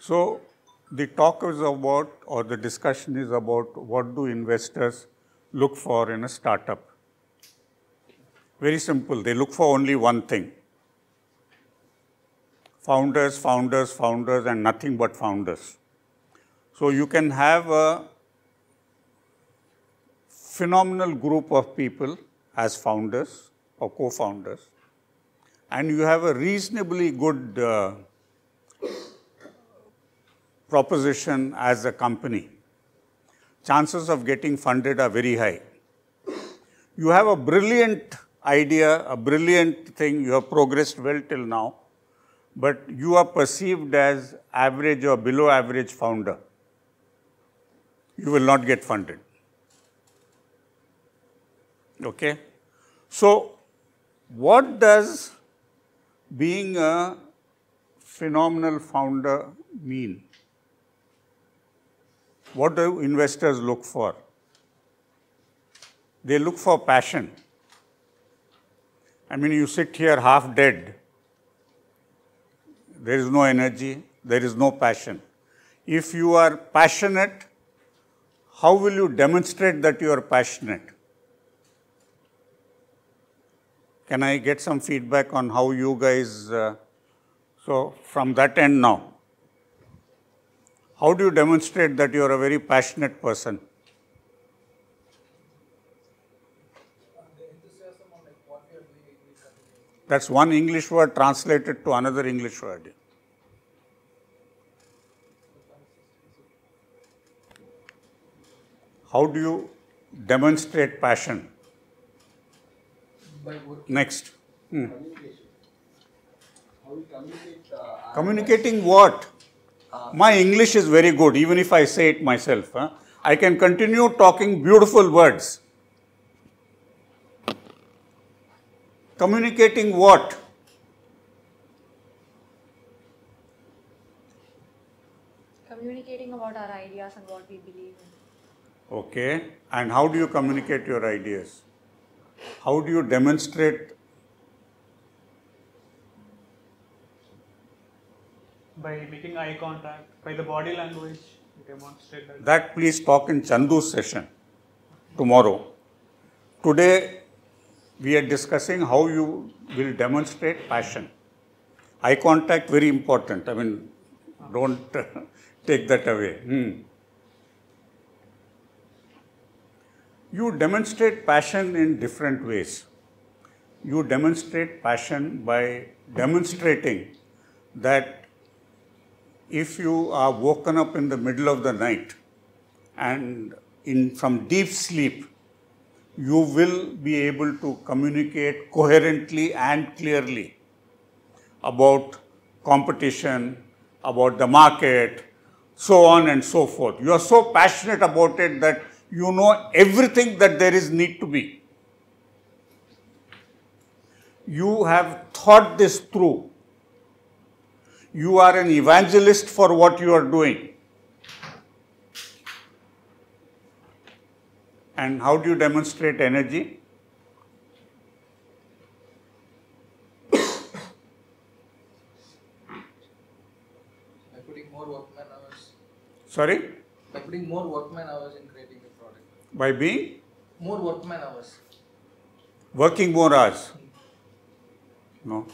So the talk is about, or the discussion is about, what do investors look for in a startup? Very simple. They look for only one thing. Founders, founders, founders, and nothing but founders. So you can have a phenomenal group of people as founders or co-founders, and you have a reasonably good proposition as a company. Chances of getting funded are very high. You have a brilliant idea, a brilliant thing, you have progressed well till now, but you are perceived as average or below average founder. You will not get funded. Okay? So, what does being a phenomenal founder mean? What do investors look for? They look for passion. I mean, you sit here half dead. There is no energy, there is no passion. If you are passionate, how will you demonstrate that you are passionate? Can I get some feedback on how you guys, so from that end now, how do you demonstrate that you are a very passionate person? That's one English word translated to another English word. How do you demonstrate passion? By working. Next. Communication. How we communicate. Communicating what? My English is very good, even if I say it myself. I can continue talking beautiful words. Communicating what? Communicating about our ideas and what we believe in. Okay. And how do you communicate your ideas? How do you demonstrate? By making eye contact, by the body language, you demonstrate that. That please talk in Chandu's session tomorrow. Today, we are discussing how you will demonstrate passion. Eye contact, very important. I mean, don't take that away. You demonstrate passion in different ways. You demonstrate passion by demonstrating that if you are woken up in the middle of the night and from deep sleep, you will be able to communicate coherently and clearly about competition, about the market, so on and so forth. You are so passionate about it that you know everything that there is need to be. You have thought this through. You are an evangelist for what you are doing. And how do you demonstrate energy? By putting more workman hours. Sorry? By putting more workman hours in creating the product. By being? More workman hours. Working more hours. No.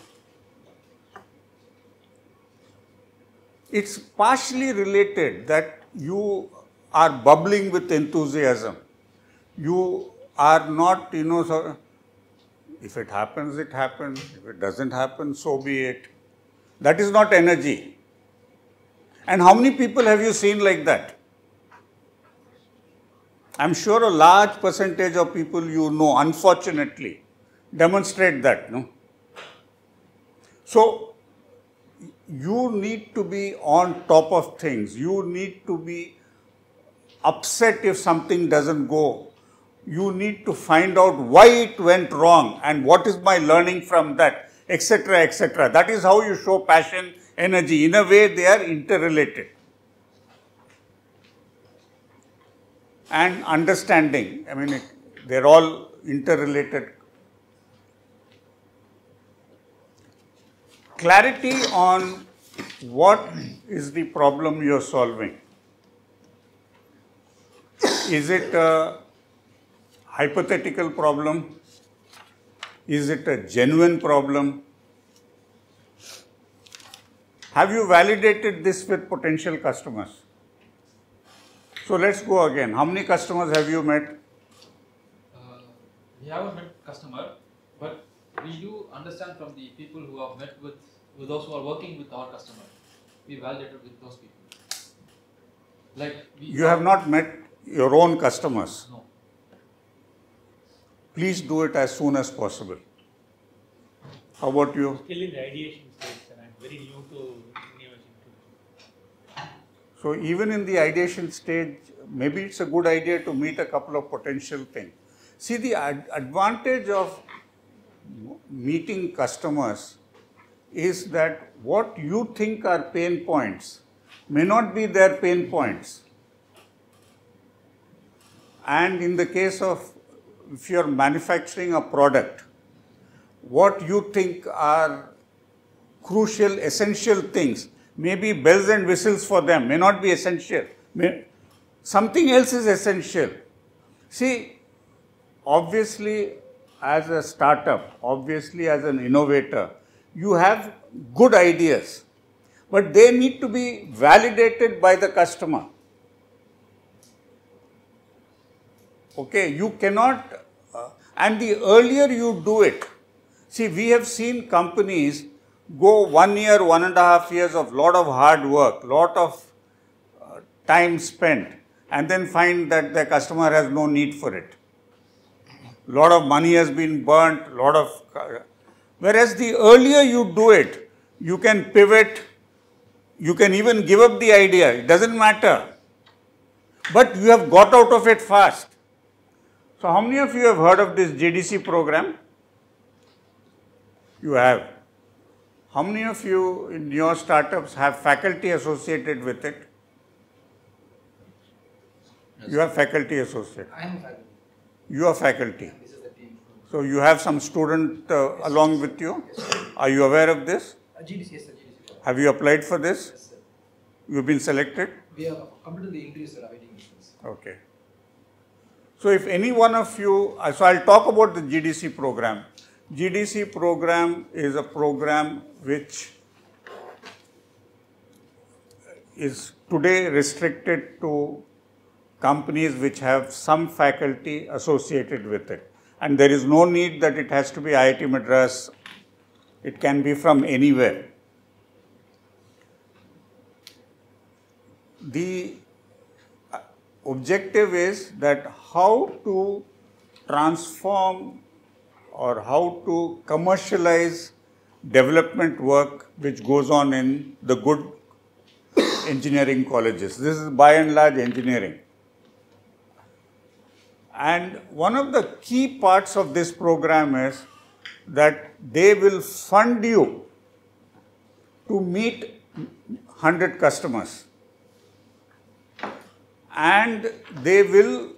It's partially related that you are bubbling with enthusiasm. You are not, so if it happens, it happens. If it doesn't happen, so be it. That is not energy. And how many people have you seen like that? I'm sure a large percentage of people you know, unfortunately, demonstrate that. No? So, you need to be on top of things. You need to be upset if something doesn't go. You need to find out why it went wrong and what is my learning from that, etc., etc. That is how you show passion, energy. In a way, they are interrelated. And understanding, I mean, they're all interrelated. Clarity on what is the problem you are solving? Is it a hypothetical problem? Is it a genuine problem? Have you validated this with potential customers? So let's go again. How many customers have you met? We haven't met customer, but we do understand from the people who have met with those who are working with our customer. We validated with those people. Like You have not met your own customers. No. Please do it as soon as possible. How about you? Still in the ideation stage, and I'm very new to innovation too. So even in the ideation stage, maybe it's a good idea to meet a couple of potential things. See, the advantage of meeting customers is that what you think are pain points may not be their pain points. And in the case of, if you're manufacturing a product, what you think are crucial, essential things, maybe bells and whistles for them, may not be essential. Something else is essential. See, obviously, as a startup, obviously as an innovator, you have good ideas, but they need to be validated by the customer. Okay, you cannot, and the earlier you do it, see, we have seen companies go 1 year, 1.5 years of lot of hard work, lot of time spent, and then find that the customer has no need for it. Lot of money has been burnt, whereas the earlier you do it, you can pivot, you can even give up the idea, it doesn't matter. But you have got out of it fast. So how many of you have heard of this GDC program? You have. How many of you in your startups have faculty associated with it? Yes. You have faculty associated. I am a faculty. You are faculty. This is the team. So you have some student along with you. Are you aware of this? GDC, yes, sir, GDC. Have you applied for this? Yes, sir. You've been selected? We have completed the interviews, sir, awaiting results. Okay. So if any one of you, so I'll talk about the GDC program. GDC program is a program which is today restricted to companies which have some faculty associated with it. And there is no need that it has to be IIT Madras. It can be from anywhere. The objective is that how to transform or how to commercialize development work which goes on in the good engineering colleges. This is by and large engineering. And one of the key parts of this program is that they will fund you to meet 100 customers. And they will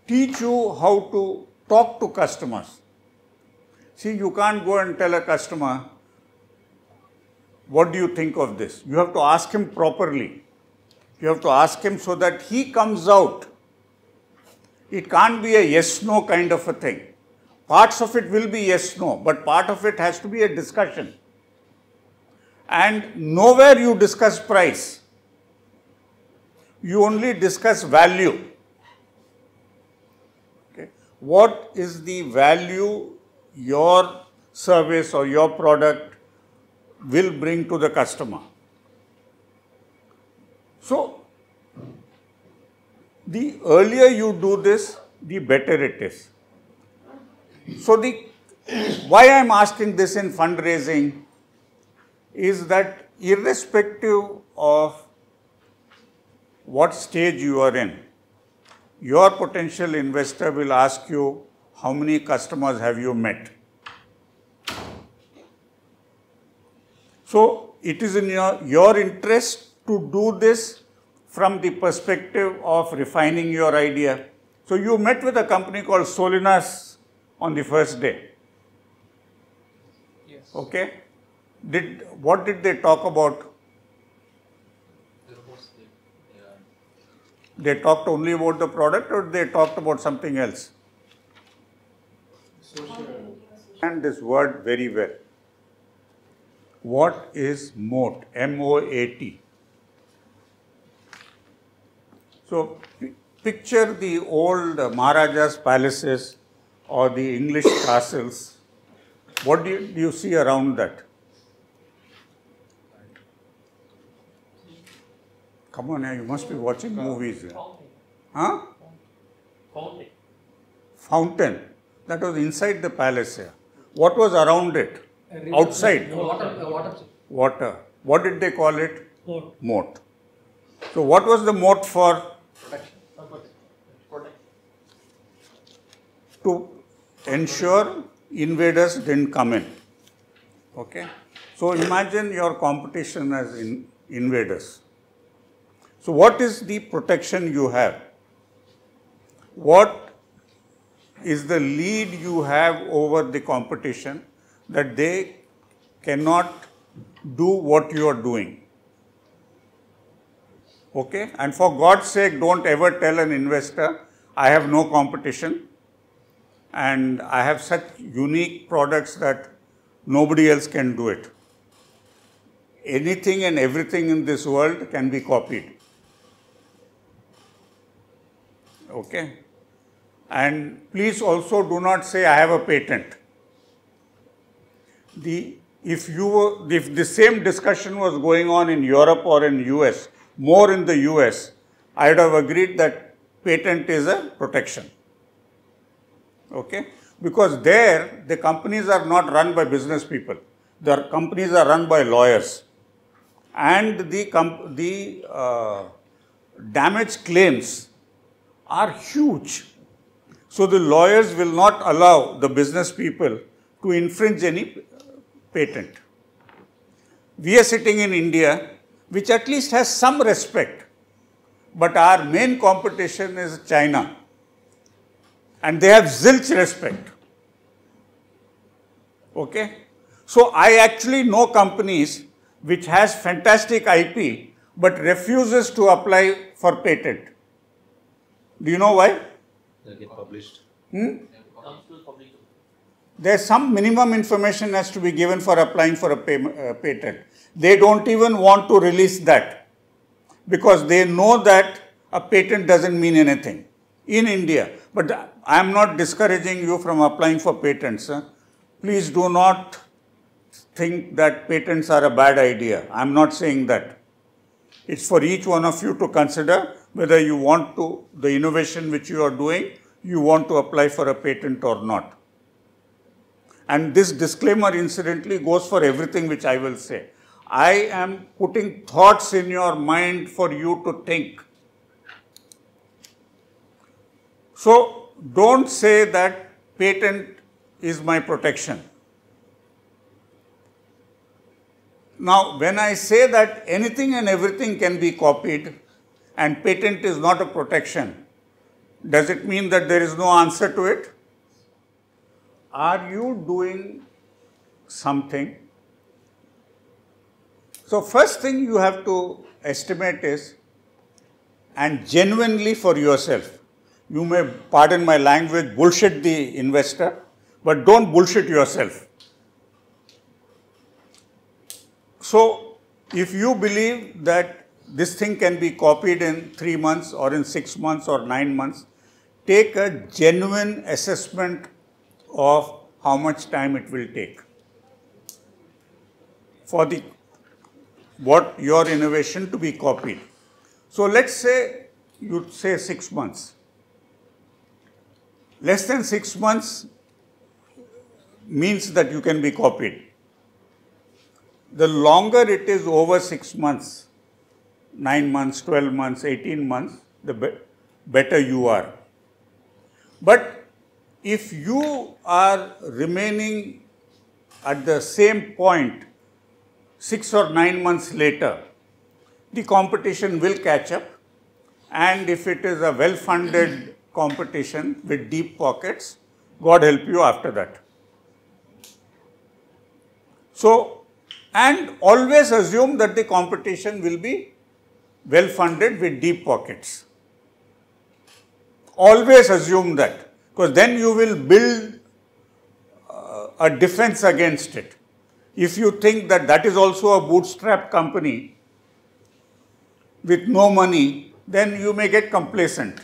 teach you how to talk to customers. See, you can't go and tell a customer, what do you think of this? You have to ask him properly. You have to ask him so that he comes out. It can't be a yes-no kind of a thing. Parts of it will be yes-no, but part of it has to be a discussion. And nowhere you discuss price. You only discuss value. Okay. What is the value your service or your product will bring to the customer? So, the earlier you do this, the better it is. So, why I am asking this in fundraising is that irrespective of what stage you are in, your potential investor will ask you, how many customers have you met? So, it is in your interest to do this from the perspective of refining your idea. So, you met with a company called Solinas on the first day. Yes. Okay? what did they talk about? The robots, They talked only about the product, or they talked about something else? And this word very well. What is moat? M-O-A-T. So picture the old Maharaja's palaces or the English castles. What do you see around that? Come on, you must be watching movies. Huh? Fountain. Fountain. That was inside the palace. What was around it? Outside? Water. Water. What did they call it? Moat. Moat. So what was the moat for? Protection. To ensure invaders didn't come in. Okay. So imagine your competition as invaders. So what is the protection you have? What is the lead you have over the competition that they cannot do what you are doing? Okay? And for God's sake, don't ever tell an investor, I have no competition and I have such unique products that nobody else can do it. Anything and everything in this world can be copied. Okay? And please also do not say, I have a patent. If the same discussion was going on in Europe or in US, more in the US, I would have agreed that patent is a protection. Okay? Because there, the companies are not run by business people. The companies are run by lawyers. And the damage claims are huge. So the lawyers will not allow the business people to infringe any patent. We are sitting in India, which at least has some respect, but our main competition is China, and they have zilch respect. Okay? So I actually know companies which has fantastic IP, but refuses to apply for patent. Do you know why? They'll get published. There's some minimum information has to be given for applying for a patent. They don't even want to release that because they know that a patent doesn't mean anything in India. But I am not discouraging you from applying for patents. Please do not think that patents are a bad idea. I am not saying that. It's for each one of you to consider whether you want to, the innovation which you are doing, you want to apply for a patent or not. And this disclaimer incidentally goes for everything which I will say. I am putting thoughts in your mind for you to think. So don't say that patent is my protection. Now, when I say that anything and everything can be copied and patent is not a protection, does it mean that there is no answer to it? Are you doing something? So first thing you have to estimate is, and genuinely for yourself, you may, pardon my language, bullshit the investor, but don't bullshit yourself. So if you believe that this thing can be copied in 3 months or in 6 months or 9 months, take a genuine assessment of how much time it will take for what your innovation to be copied. So let's say you say 6 months. Less than 6 months means that you can be copied. The longer it is over 6 months, 9 months, 12 months, 18 months, the better you are. But if you are remaining at the same point 6 or 9 months later, the competition will catch up, and if it is a well-funded competition with deep pockets, God help you after that. So and always assume that the competition will be well funded with deep pockets. Always assume that, because then you will build a defense against it. If you think that that is also a bootstrap company with no money, then you may get complacent.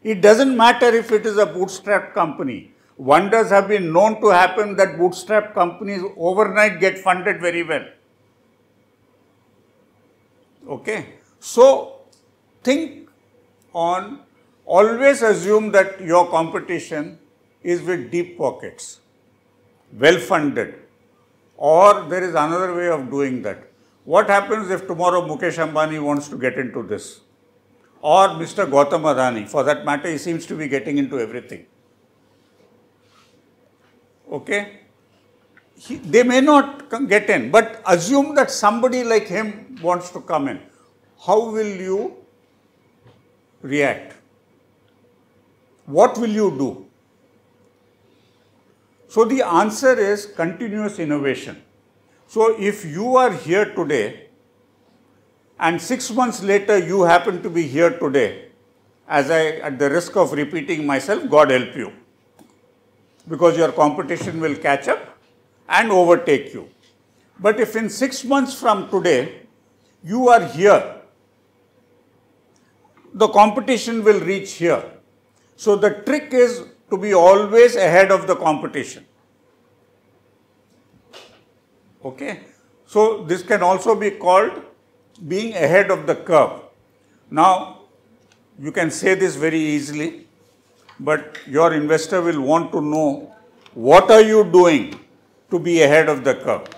It doesn't matter if it is a bootstrap company. Wonders have been known to happen that bootstrap companies overnight get funded very well. Okay. So, think on, always assume that your competition is with deep pockets, well funded. Or there is another way of doing that. What happens if tomorrow Mukesh Ambani wants to get into this? Or Mr. Gautam Adani, for that matter, he seems to be getting into everything. Okay? They may not get in, but assume that somebody like him wants to come in. How will you react? What will you do? So the answer is continuous innovation. So if you are here today and 6 months later you happen to be here today, at the risk of repeating myself, God help you. Because your competition will catch up and overtake you. But if in 6 months from today you are here, the competition will reach here. So the trick is to be always ahead of the competition. Okay? So this can also be called being ahead of the curve. Now, you can say this very easily, but your investor will want to know what are you doing to be ahead of the curve.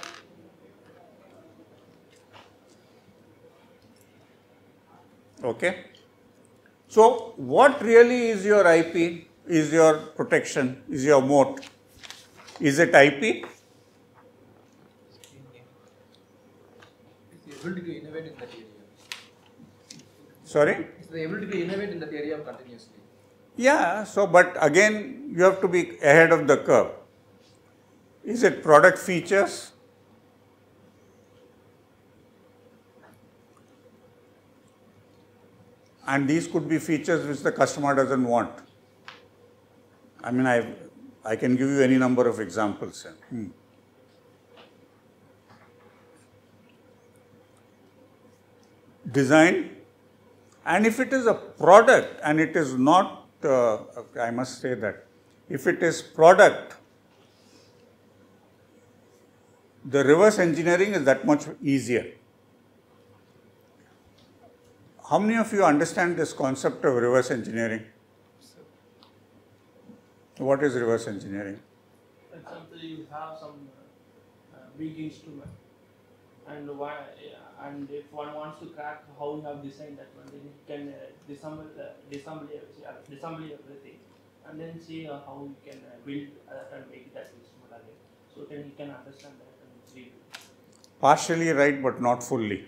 Okay? So, what really is your IP, is your protection, is your moat? Is it IP? It's the ability to innovate in that area. Sorry? It's the ability to innovate in that area continuously. Yeah, so but again, you have to be ahead of the curve. Is it product features? And these could be features which the customer doesn't want. I mean, I can give you any number of examples. Design, and if it is a product and it is not, I must say that, if it is product, the reverse engineering is that much easier. How many of you understand this concept of reverse engineering? What is reverse engineering? For example, you have some big instrument, and if one wants to crack how you have designed that one, then you can disassemble everything, and then see how you can build and make that instrument again. So then you can understand that and read it. Partially right, but not fully.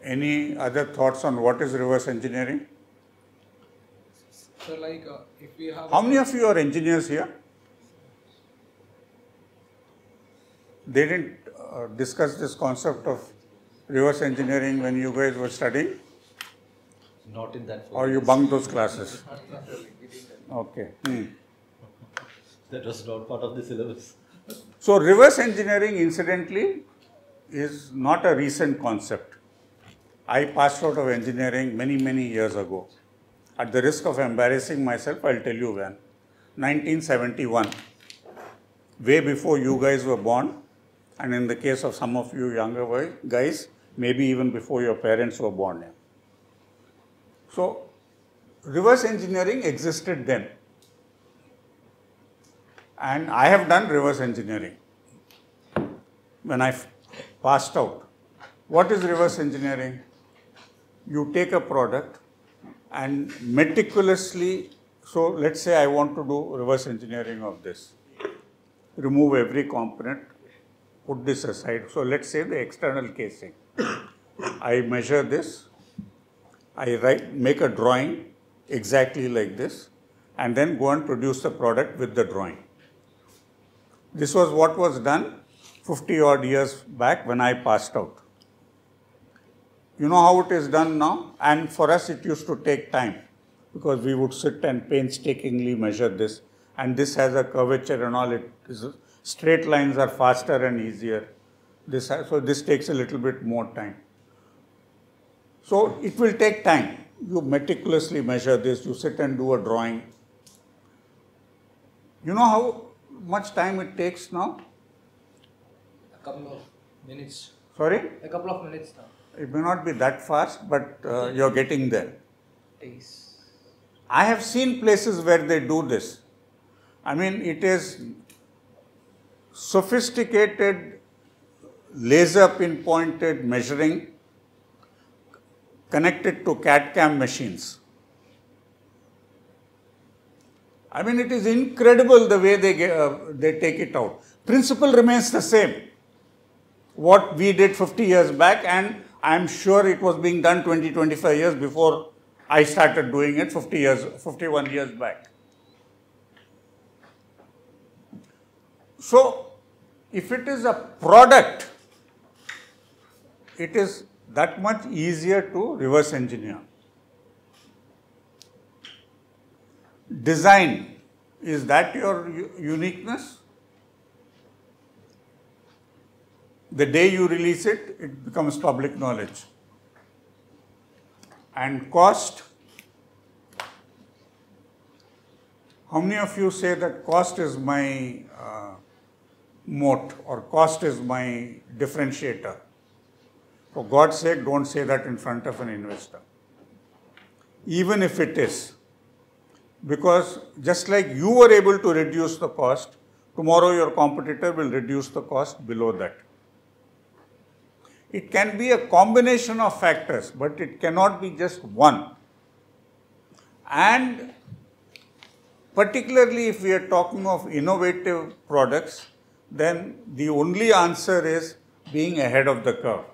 Any other thoughts on what is reverse engineering? So like if we have... How many of you are engineers here? They didn't discuss this concept of reverse engineering when you guys were studying? Not in that Or you bunked those classes? Okay. That was not part of the syllabus. So reverse engineering, incidentally, is not a recent concept. I passed out of engineering many, many years ago. At the risk of embarrassing myself, I'll tell you when. 1971, way before you guys were born, and in the case of some of you younger guys, maybe even before your parents were born. So, reverse engineering existed then. And I have done reverse engineering when I passed out. What is reverse engineering? You take a product and meticulously, so let's say I want to do reverse engineering of this. Remove every component, put this aside. So let's say the external casing. I measure this, I make a drawing exactly like this, and then go and produce the product with the drawing. This was what was done 50 odd years back when I passed out. You know how it is done now? And for us it used to take time because we would sit and painstakingly measure this, and this has a curvature and all. Straight lines are faster and easier. So this takes a little bit more time. So it will take time. You meticulously measure this, you sit and do a drawing. You know how much time it takes now? A couple of minutes. Sorry? A couple of minutes now. It may not be that fast, but you're getting there. Days. I have seen places where they do this. I mean, it is sophisticated laser pinpointed measuring connected to CAD/CAM machines. I mean, it is incredible the way they take it out. Principle remains the same. What we did 50 years back, and I'm sure it was being done 20, 25 years before I started doing it 51 years back. So, if it is a product, it is that much easier to reverse engineer. Design, is that your uniqueness? The day you release it, it becomes public knowledge. And cost, how many of you say that cost is my moat or cost is my differentiator? For God's sake, don't say that in front of an investor. Even if it is. Because just like you were able to reduce the cost, tomorrow your competitor will reduce the cost below that. It can be a combination of factors, but it cannot be just one. And particularly if we are talking of innovative products, then the only answer is being ahead of the curve.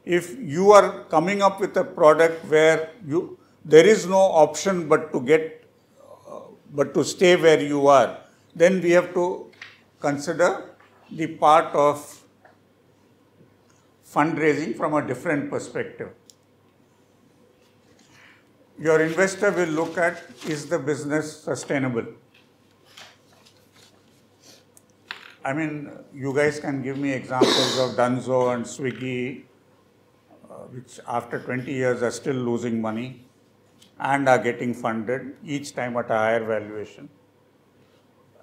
If you are coming up with a product where there is no option but to stay where you are, then we have to consider the part of fundraising from a different perspective. Your investor will look at, is the business sustainable? I mean, you guys can give me examples of Dunzo and Swiggy, which after 20 years are still losing money and are getting funded, each time at a higher valuation.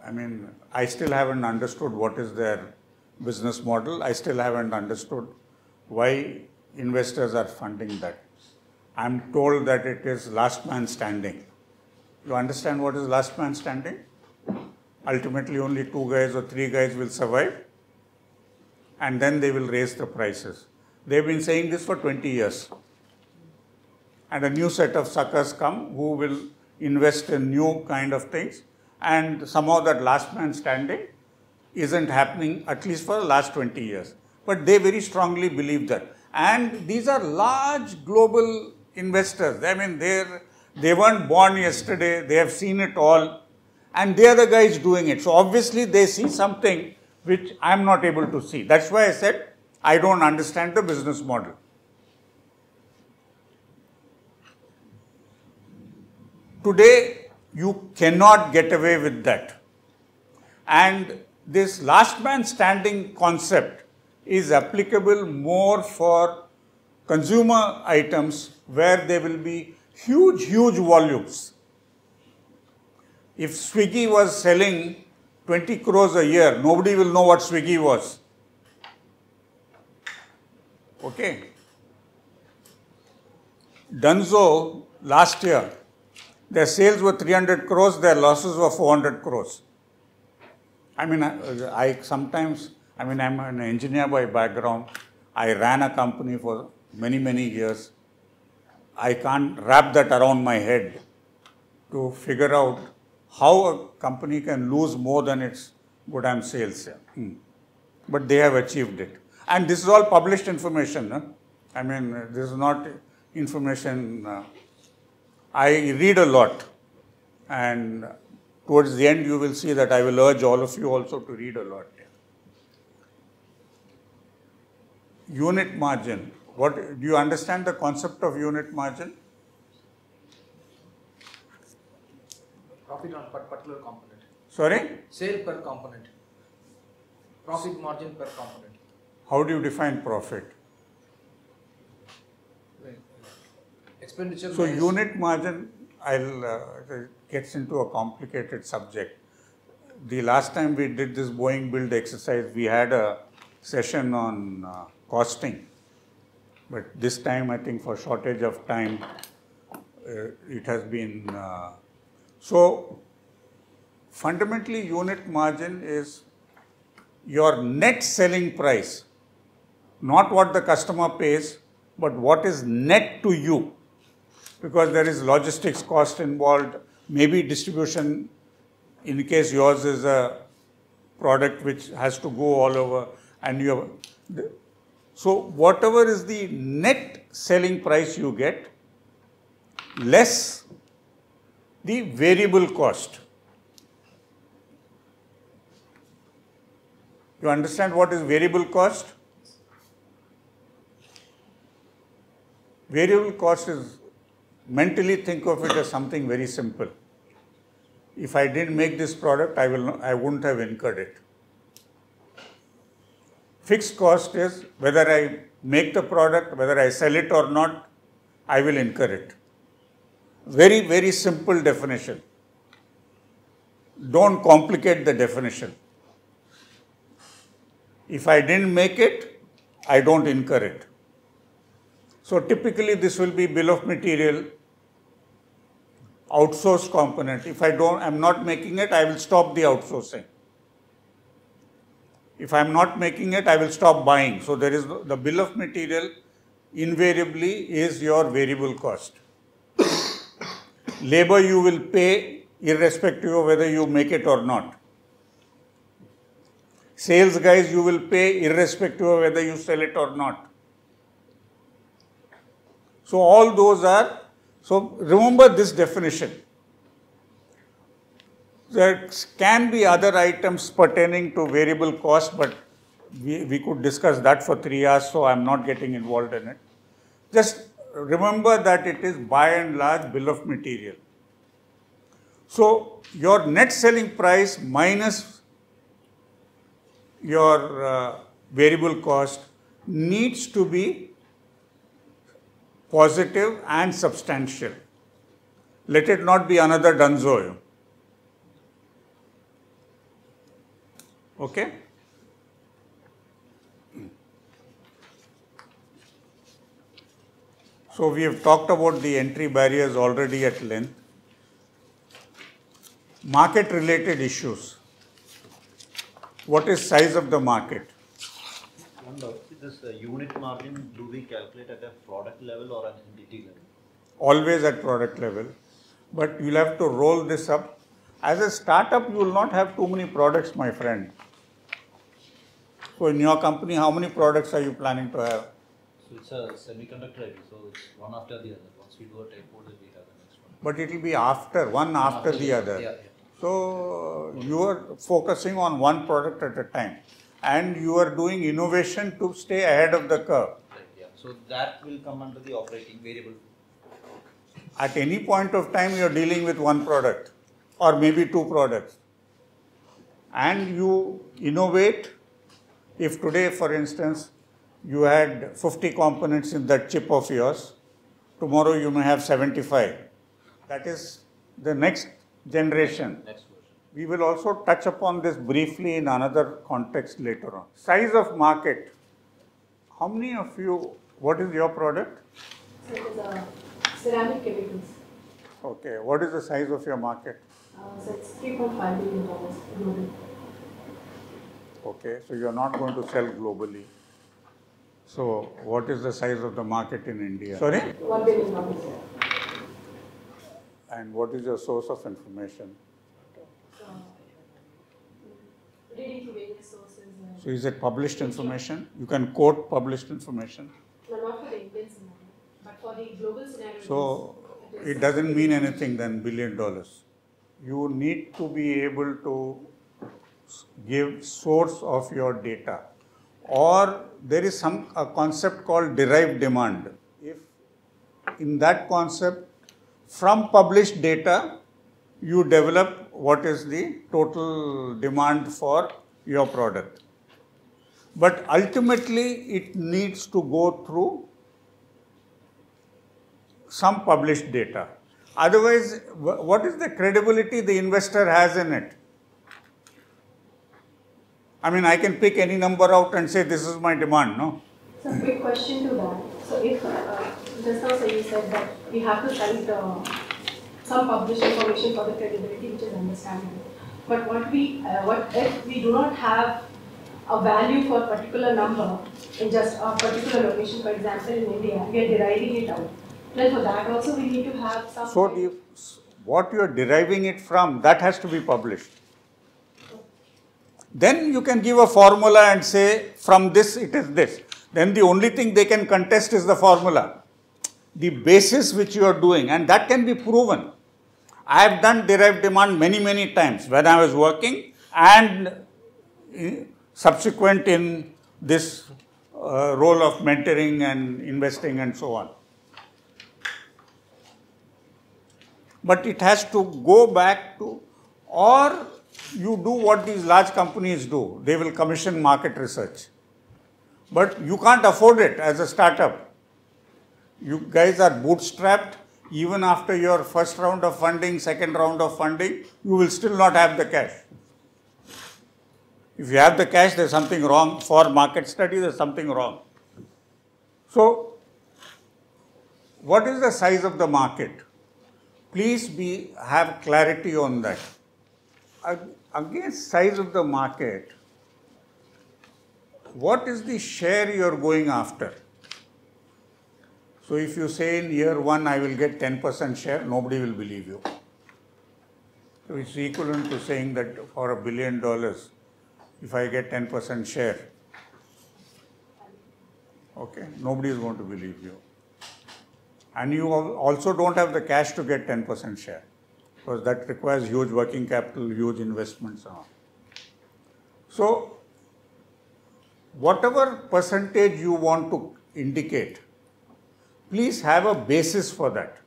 I mean, I still haven't understood what is their business model. I still haven't understood why investors are funding that. I'm told that it is last man standing. You understand what is last man standing? Ultimately, only 2 guys or 3 guys will survive, and then they will raise the prices. They've been saying this for 20 years. And a new set of suckers come who will invest in new kind of things, and somehow that last man standing isn't happening, at least for the last 20 years. But they very strongly believe that. And these are large global investors. I mean, they weren't born yesterday, they have seen it all, and they are the guys doing it. So obviously they see something which I'm not able to see. That's why I said I don't understand the business model. Today, you cannot get away with that. And this last man standing concept is applicable more for consumer items where there will be huge, huge volumes. If Swiggy was selling 20 crores a year, nobody will know what Swiggy was. Okay. Dunzo, last year, their sales were 300 crores, their losses were 400 crores. I mean, I'm an engineer by background. I ran a company for many, many years. I can't wrap that around my head to figure out how a company can lose more than its good sales. But they have achieved it. And this is all published information. I mean, this is not information. I read a lot, and towards the end you will see that I will urge all of you also to read a lot. Unit margin. What do you understand the concept of unit margin? Profit on particular component. Sorry? Sale per component. Profit margin per component. How do you define profit? Expenditure. So minus unit margin, gets into a complicated subject. The last time we did this Boeing build exercise, we had a session on costing. But this time, I think for shortage of time, it has been. So fundamentally, unit margin is your net selling price, not what the customer pays, but what is net to you. Because there is logistics cost involved, maybe distribution, in case yours is a product which has to go all over, and you have, so whatever is the net selling price you get, less the variable cost. You understand what is variable cost? Variable cost is, mentally think of it as something very simple. If I didn't make this product, I wouldn't have incurred it. Fixed cost is whether I make the product, whether I sell it or not, I will incur it. Very, very simple definition. Don't complicate the definition. If I didn't make it, I don't incur it. So typically this will be bill of material, outsourced component. If I'm not making it, I will stop the outsourcing. If I'm not making it, I will stop buying. So there is the bill of material invariably is your variable cost. Labor you will pay irrespective of whether you make it or not. Sales guys you will pay irrespective of whether you sell it or not. So all those are, so remember this definition. There can be other items pertaining to variable cost, but we could discuss that for 3 hours, so I'm not getting involved in it. Just remember that it is by and large bill of material. So your net selling price minus your variable cost needs to be positive and substantial. Let it not be another dunzo. Okay? So we have talked about the entry barriers already at length. Market related issues. What is size of the market? This unit margin, do we calculate at a product level or an entity level? Always at product level. But you'll have to roll this up. As a startup, you will not have too many products, my friend. So in your company, how many products are you planning to have? So it's a semiconductor IP, so it's one after the other. Once we do a tape, then we have the next one. But it will be one after the other. Yeah. So you are focusing on one product at a time. And you are doing innovation to stay ahead of the curve. Right, yeah. So that will come under the operating variable. At any point of time, you are dealing with one product or maybe two products. And you innovate. If today, for instance, you had 50 components in that chip of yours, tomorrow you may have 75. That is the next generation. Next version. We will also touch upon this briefly in another context later on. Size of market. How many of you, what is your product? So it is a ceramic chemicals. Okay, what is the size of your market? So it's $3.5 billion globally. Okay, so you are not going to sell globally. So what is the size of the market in India? Sorry? $1 billion. And what is your source of information? So, reading through various sources. So is it published information? You can quote published information. No, not for the Indian scenario, but for the global scenario. So it doesn't mean anything then $1 billion. you need to be able to give source of your data, or there is a concept called derived demand. If in that concept, from published data, you develop what is the total demand for your product. But ultimately, it needs to go through some published data. Otherwise, what is the credibility the investor has in it? I mean, I can pick any number out and say, this is my demand, no? So, quick question to that. So, if just now you said that we have to cite some published information for the credibility, which is understandable. But what if we do not have a value for a particular number in just a particular location, for example, in India, we are deriving it out. Then for that also we need to have some... So, what you are deriving it from, that has to be published. Then you can give a formula and say, from this it is this. Then the only thing they can contest is the formula, the basis which you are doing, and that can be proven. I have done derived demand many, many times when I was working and subsequent in this role of mentoring and investing and so on. But it has to go back to, or you do what these large companies do. They will commission market research. But you can't afford it as a startup. You guys are bootstrapped. Even after your first round of funding, second round of funding, you will still not have the cash. If you have the cash, there's something wrong. For market study, there's something wrong. So, what is the size of the market? Please have clarity on that. Against size of the market, what is the share you are going after? So if you say in year 1, I will get 10% share, nobody will believe you. So it's equivalent to saying that for $1 billion, if I get 10% share, okay, nobody is going to believe you. And you also don't have the cash to get 10% share, because that requires huge working capital, huge investments and all. So, whatever percentage you want to indicate, please have a basis for that.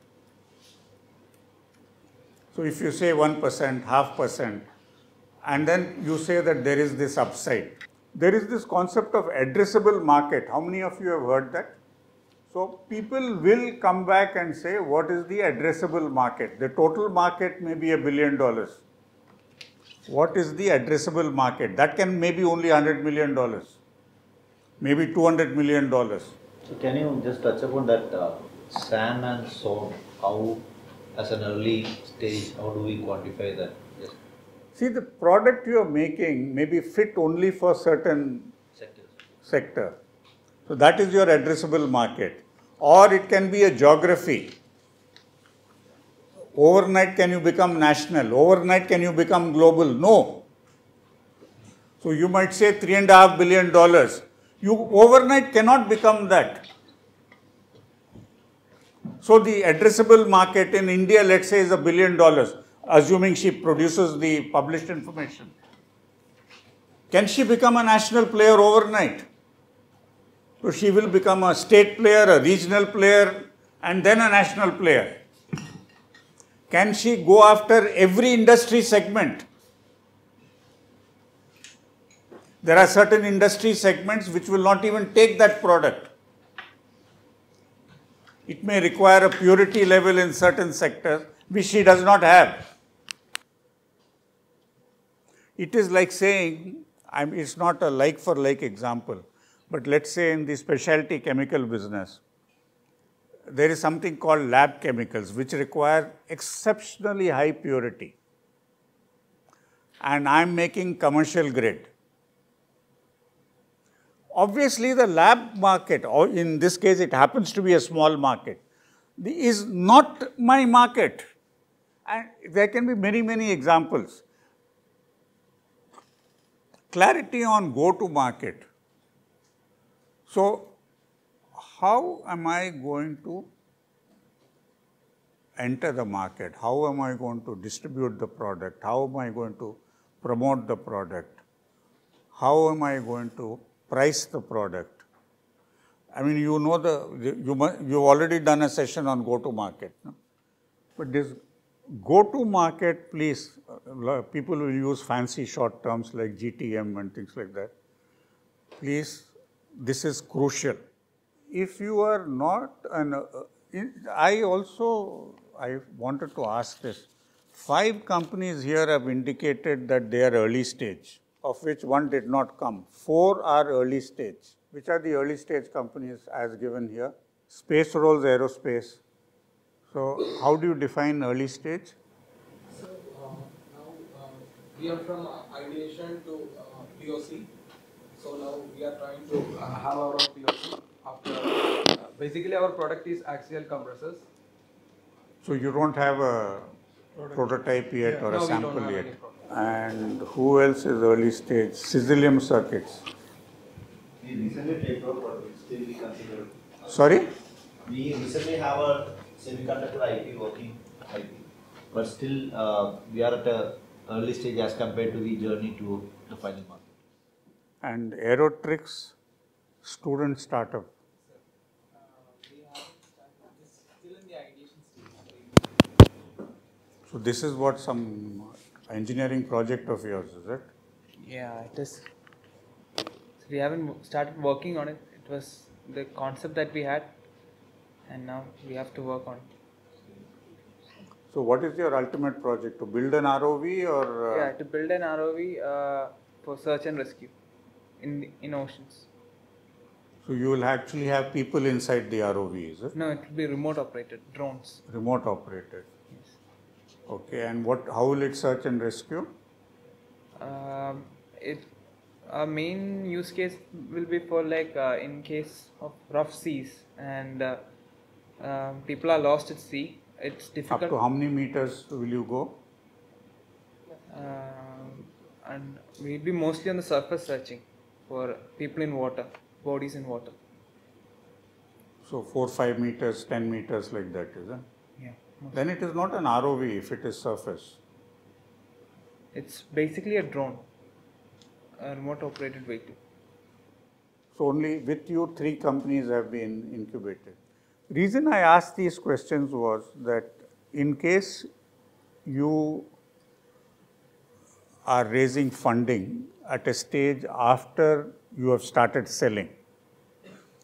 So, if you say 1%, 0.5%, and then you say that there is this upside. There is this concept of addressable market. How many of you have heard that? So, people will come back and say, what is the addressable market? The total market may be $1 billion. What is the addressable market? That can maybe only $100 million, maybe $200 million. So can you just touch upon that SAM and SOM? How, as an early stage, how do we quantify that? Yes. See, the product you are making may be fit only for certain sector. So that is your addressable market. Or it can be a geography. Overnight can you become national? Overnight can you become global? No. So you might say $3.5 billion. You overnight cannot become that. So the addressable market in India, let's say, is $1 billion, assuming she produces the published information. Can she become a national player overnight? So she will become a state player, a regional player, and then a national player. Can she go after every industry segment? There are certain industry segments which will not even take that product. It may require a purity level in certain sectors which she does not have. It is like saying, it's not a like for like example, but let's say in the specialty chemical business, there is something called lab chemicals which require exceptionally high purity. And I'm making commercial grade. Obviously, the lab market, or in this case, it happens to be a small market, is not my market. And there can be many, many examples. Clarity on go-to-market. So, how am I going to enter the market? How am I going to distribute the product? How am I going to promote the product? How am I going to price the product? I mean, you know you've already done a session on go-to-market. No? But this go-to-market, please, people will use fancy short terms like GTM and things like that. Please, this is crucial. If you are not I wanted to ask this. 5 companies here have indicated that they are early stage, of which 1 did not come. 4 are early stage. Which are the early stage companies as given here? Space Rolls Aerospace. So, how do you define early stage? So, now we are from ideation to POC. So, now we are trying to have our own POC. After, basically, our product is axial compressors. So, you don't have a prototype yet or a sample yet? And who else is early stage? Sizzilium circuits. We recently take over, but still we consider. Sorry? We recently have a semiconductor IP working IP, but still we are at a early stage as compared to the journey to the final market. And Aerotrix student startup. We haven't started. It's still in the ideation stage. So this is what some engineering project of yours, is it? Yeah, it is. So we haven't started working on it. It was the concept that we had, and now we have to work on it. So what is your ultimate project? To build an ROV or? Yeah, to build an ROV for search and rescue in oceans. So you will actually have people inside the ROV, is it? No, it will be remote operated drones. Remote operated. Yes. Okay, and how will it search and rescue? Our main use case will be for like in case of rough seas and people are lost at sea. It's difficult. Up to how many meters will you go? And we'll be mostly on the surface searching for people in water, bodies in water. So 4, 5 meters, 10 meters like that, is it? Yeah. Then it is not an ROV if it is surface. It's basically a drone, a remote operated vehicle. So only with you 3 companies have been incubated. Reason I asked these questions was that in case you are raising funding at a stage after you have started selling.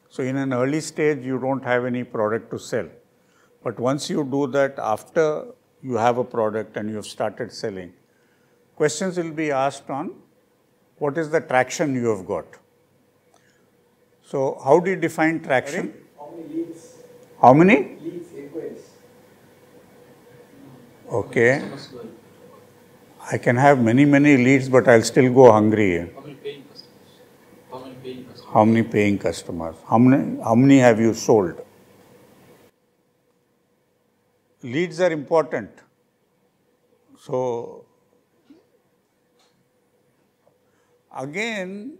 So in an early stage, you don't have any product to sell. But once you do that, after you have a product and you have started selling, questions will be asked on what is the traction you have got. So how do you define traction? How many leads? How many? Leads, inquiries. Okay. I can have many leads, but I'll still go hungry. How many paying customers? How many paying customers? How many paying customers? How many have you sold? Leads are important. So, again,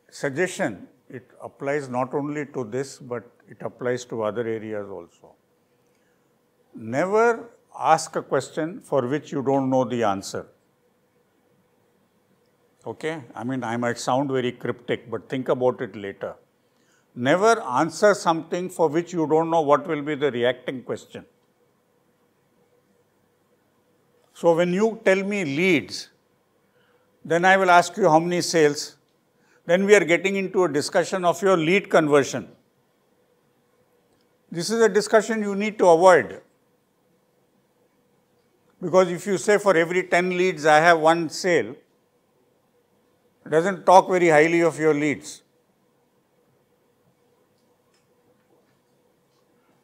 suggestion, it applies not only to this, but it applies to other areas also. Never ask a question for which you don't know the answer. Okay? I mean, I might sound very cryptic, but think about it later. Never answer something for which you don't know what will be the reacting question. So when you tell me leads, then I will ask you how many sales. Then we are getting into a discussion of your lead conversion. This is a discussion you need to avoid. Because if you say for every 10 leads I have 1 sale, it doesn't talk very highly of your leads.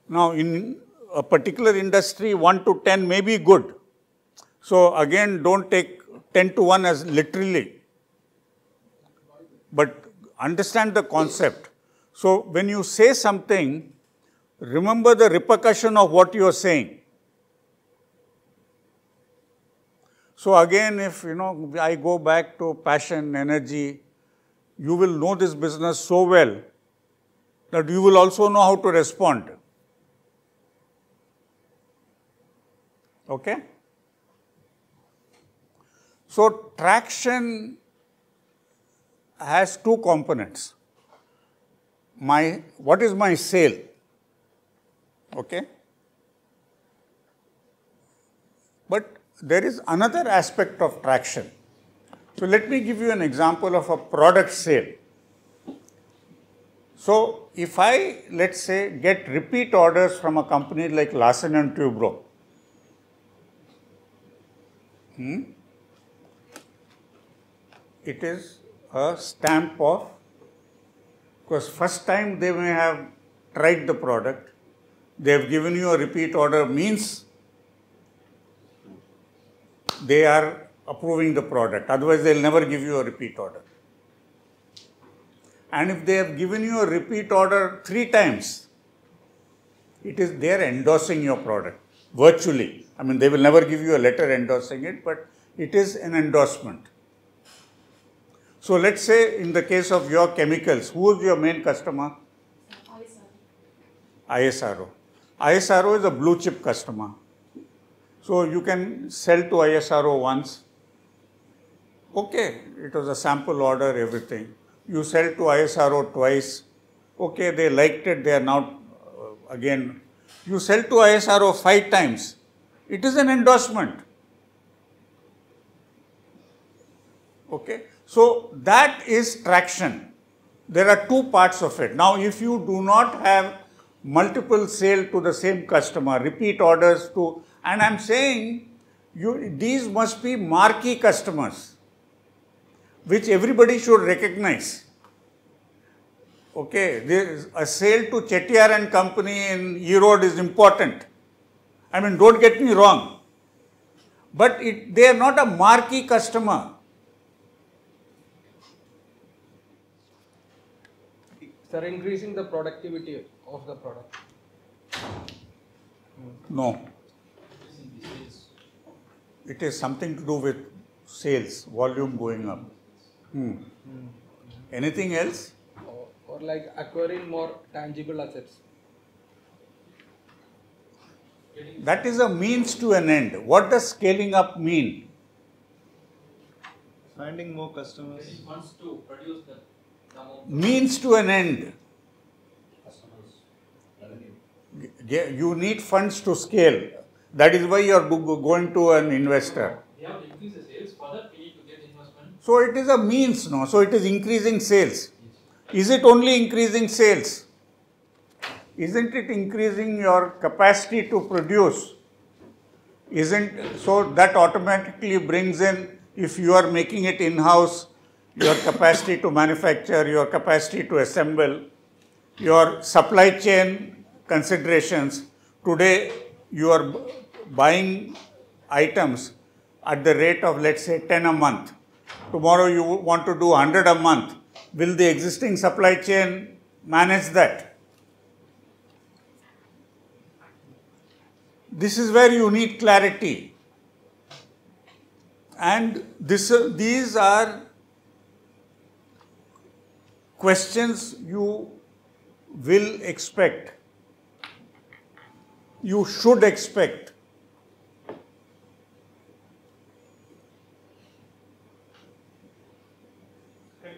Now, in a particular industry, 1 to 10 may be good. So, again, don't take 10 to 1 as literally, but understand the concept. So, when you say something, remember the repercussion of what you are saying. So again, if I go back to passion, energy, you will know this business so well that you will also know how to respond. Okay? So, traction has two components. What is my sale? Okay? But there is another aspect of traction. So, let me give you an example of a product sale. So, if I, let's say, get repeat orders from a company like Larsen and Toubro, it is a stamp of, because first time they may have tried the product, they have given you a repeat order, means they are approving the product, otherwise they will never give you a repeat order. And if they have given you a repeat order 3 times, it is they are endorsing your product virtually. I mean, they will never give you a letter endorsing it, but it is an endorsement. So, let's say in the case of your chemicals, who is your main customer? ISRO. ISRO is a blue chip customer. So, you can sell to ISRO once. Okay, it was a sample order, everything. You sell to ISRO twice. Okay, they liked it, they are now again. You sell to ISRO 5 times. It is an endorsement. Okay. So, that is traction. There are 2 parts of it. Now, if you do not have multiple sale to the same customer, repeat orders to, and I am saying these must be marquee customers, which everybody should recognize. Okay, a sale to Chettiar and Company in Erode is important. I mean, don't get me wrong, but they are not a marquee customer. Sir, increasing the productivity of the product. No. It is something to do with sales, volume going up. Anything else? Or like acquiring more tangible assets. That is a means to an end. What does scaling up mean? Finding more customers. Wants to produce the Means to an end. You need funds to scale. That is why you are going to an investor. We have to increase the sales, for that we need to get investment. So it is a means, no? So it is increasing sales. Is it only increasing sales? Isn't it increasing your capacity to produce? So that automatically brings in, if you are making it in-house, your capacity to manufacture, your capacity to assemble, your supply chain considerations. Today, you are buying items at the rate of, let's say, 10 a month. Tomorrow, you want to do 100 a month. Will the existing supply chain manage that? This is where you need clarity. And these are questions you will expect. You should expect.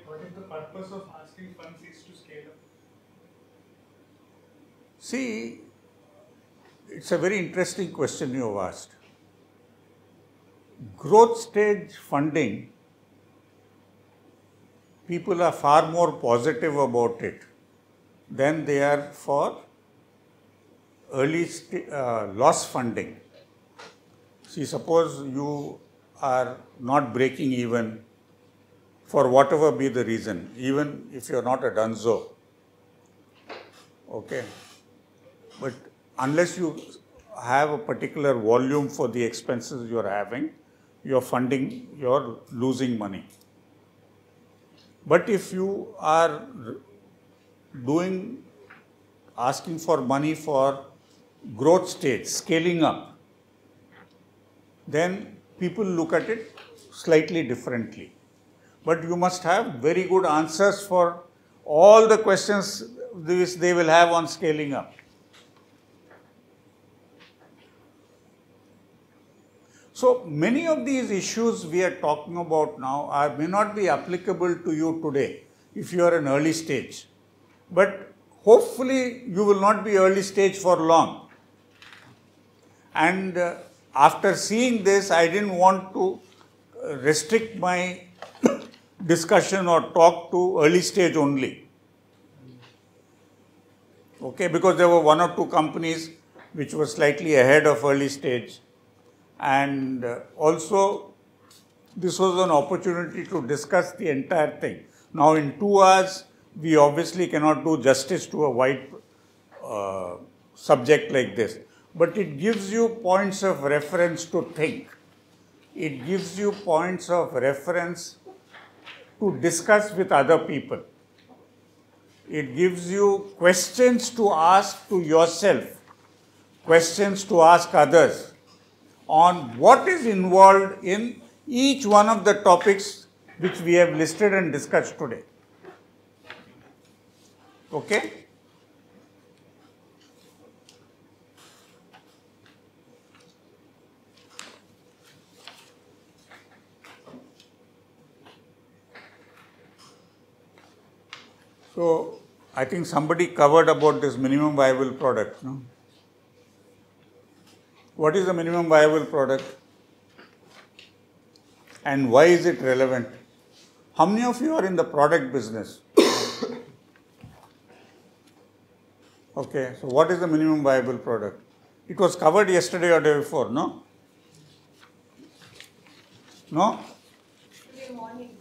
What is the purpose of asking funds is to scale up? See, it's a very interesting question you have asked. Growth stage funding, people are far more positive about it than they are for early loss funding. See, suppose you are not breaking even for whatever be the reason, even if you are not a dunzo. Okay. But unless you have a particular volume for the expenses you are having, you are funding, you are losing money. But if you are asking for money for growth stage, scaling up, then people look at it slightly differently. But you must have very good answers for all the questions which they will have on scaling up. So many of these issues we are talking about now may not be applicable to you today if you are an early stage. But hopefully you will not be early stage for long. And after seeing this, I didn't want to restrict my discussion or talk to early stage only. Okay, because there were one or two companies which were slightly ahead of early stage. And also, this was an opportunity to discuss the entire thing. Now, in 2 hours, we obviously cannot do justice to a wide subject like this. But it gives you points of reference to think. It gives you points of reference to discuss with other people. It gives you questions to ask to yourself, questions to ask others on what is involved in each one of the topics which we have listed and discussed today. Okay? So, I think somebody covered about this minimum viable product. No? What is the minimum viable product? And why is it relevant? How many of you are in the product business? Okay, so what is the minimum viable product? It was covered yesterday or day before, no? No? Today morning.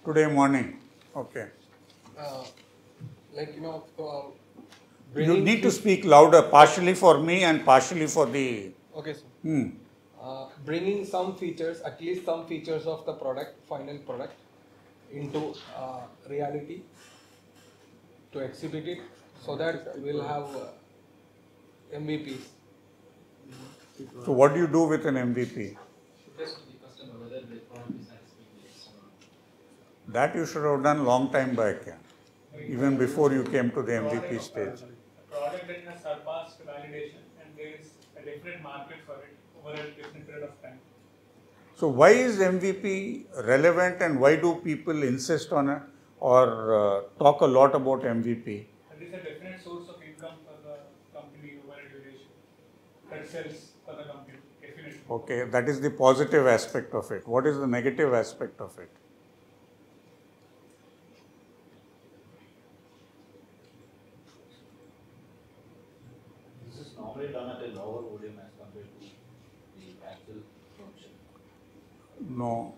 Today morning. Okay. Like, You need to speak louder, partially for me and partially for the... Okay, sir. Bringing some features, at least some features of the product, final product, into reality to exhibit it so that we'll have MVPs. So what do you do with an MVP? Test the customer whether the product is satisfying the customer. That you should have done long time back, yeah. Even before you came to the MVP stage. A product that has surpassed validation and there is a different market for it over a different period of time. So why is MVP relevant and why do people insist on it or talk a lot about MVP? That is a definite source of income for the company over a duration. That sells for the company, definitely. Okay, that is the positive aspect of it. What is the negative aspect of it? This is normally done at a lower volume as compared to the actual production. No,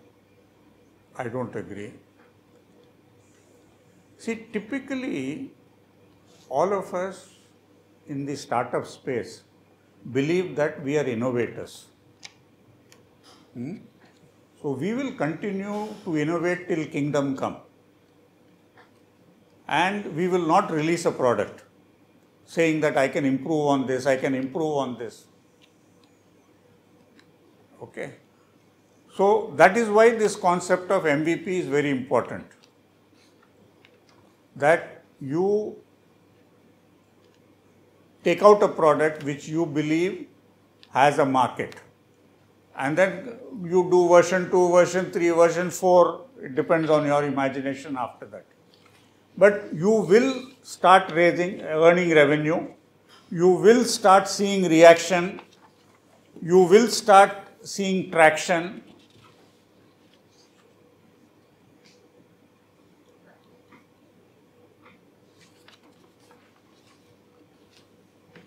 I don't agree. See, typically, all of us in the startup space believe that we are innovators. So, we will continue to innovate till kingdom come. And we will not release a product saying that I can improve on this, I can improve on this. Okay. So, that is why this concept of MVP is very important. That you take out a product which you believe has a market. And then you do version 2, version 3, version 4, it depends on your imagination after that. But you will start earning revenue, you will start seeing reaction, you will start seeing traction.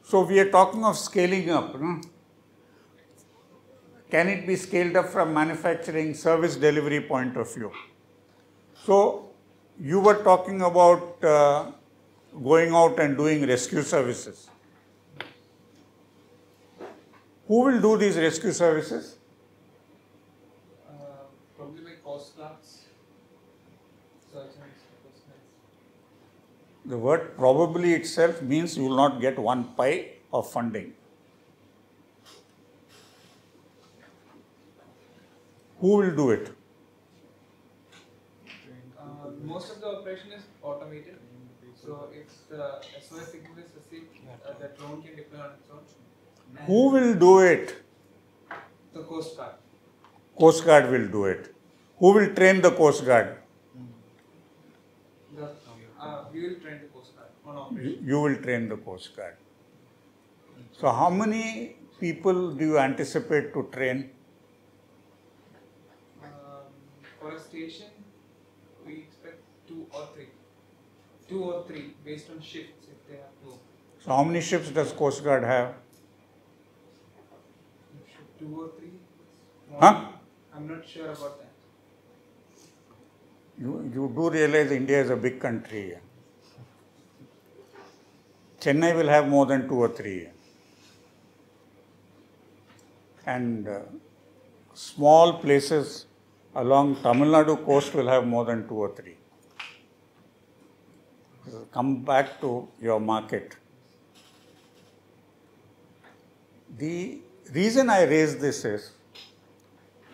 So we are talking of scaling up. No? Can it be scaled up from manufacturing, service delivery point of view? So you were talking about going out and doing rescue services. Who will do these rescue services? Probably my cost clerks, surgeons, personnel. The word probably itself means you will not get one pie of funding. Who will do it? Most of the operation is automated. So if the SOS signal is received, the drone can deploy on its own. Who will do it? The Coast Guard. Coast Guard will do it. Who will train the Coast Guard? We will train the Coast Guard on operation. You will train the Coast Guard. So how many people do you anticipate to train? For a station, we expect 2 or 3. 2 or 3 based on shifts if they have to. So how many ships does Coast Guard have? 2 or 3. Huh? I'm not sure about that. You do realize India is a big country. Chennai will have more than 2 or 3. And small places along Tamil Nadu coast will have more than 2 or 3. Come back to your market. The reason I raise this is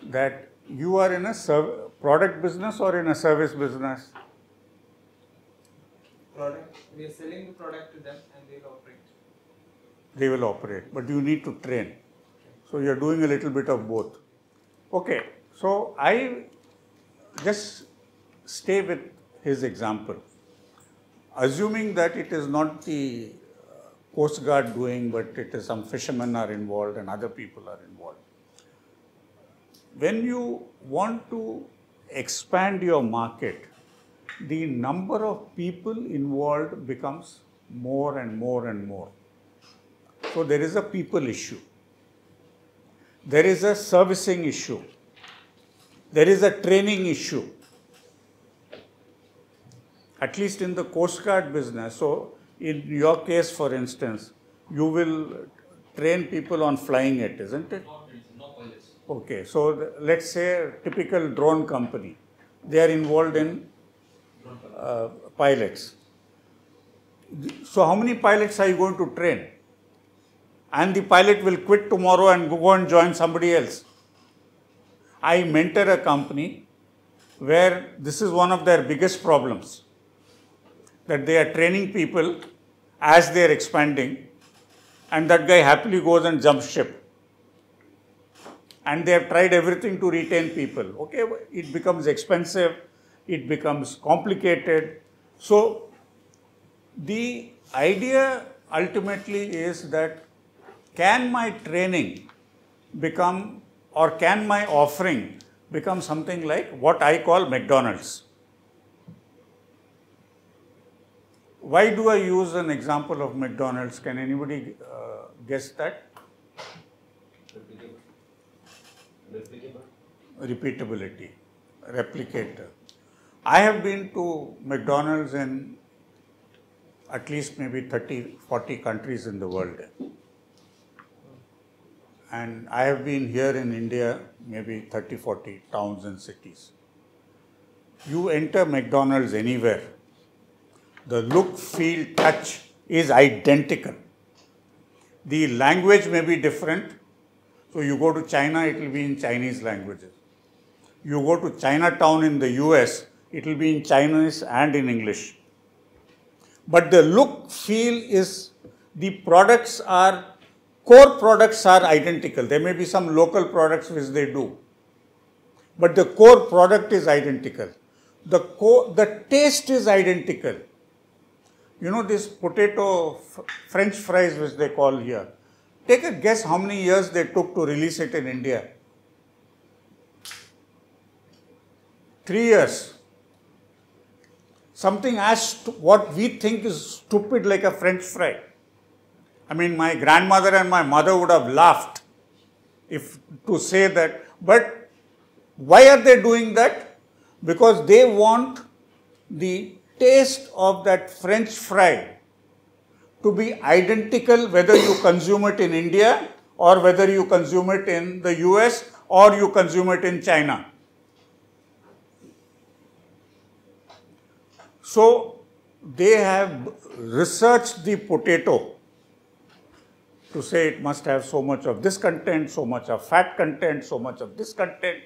that you are in a product business or in a service business? Product. We are selling the product to them and they will operate. They will operate, but you need to train. So you are doing a little bit of both. Okay, so I just stay with his example. Assuming that it is not the Coast Guard doing, but it is some fishermen are involved and other people are involved. When you want to expand your market, the number of people involved becomes more and more and more. So there is a people issue. There is a servicing issue. There is a training issue. At least in the Coast Guard business. So in your case, for instance, you will train people on flying it, isn't it? No pilots. Okay, so let's say a typical drone company, they are involved in pilots. So how many pilots are you going to train? And the pilot will quit tomorrow and go and join somebody else. I mentor a company where this is one of their biggest problems, that they are training people as they are expanding, and that guy happily goes and jumps ship. And they have tried everything to retain people. Okay, it becomes expensive, it becomes complicated. So the idea ultimately is that can my training become, or can my offering become something like what I call McDonald's? Why do I use an example of McDonald's? Can anybody guess that? Repeatability, replicator. I have been to McDonald's in at least maybe 30, 40 countries in the world. And I have been here in India, maybe 30, 40 towns and cities. You enter McDonald's anywhere, the look, feel, touch is identical. The language may be different. So you go to China, it will be in Chinese languages. You go to Chinatown in the US, it will be in Chinese and in English. But the look, feel is, the products are, core products are identical. There may be some local products which they do. But the core product is identical. The taste is identical. You know this potato French fries which they call here. Take a guess how many years they took to release it in India. 3 years. Something as what we think is stupid like a French fry. I mean, my grandmother and my mother would have laughed if to say that. But why are they doing that? Because they want the taste of that French fry to be identical whether you consume it in India or whether you consume it in the US or you consume it in China. So they have researched the potato to say it must have so much of this content, so much of fat content, so much of this content.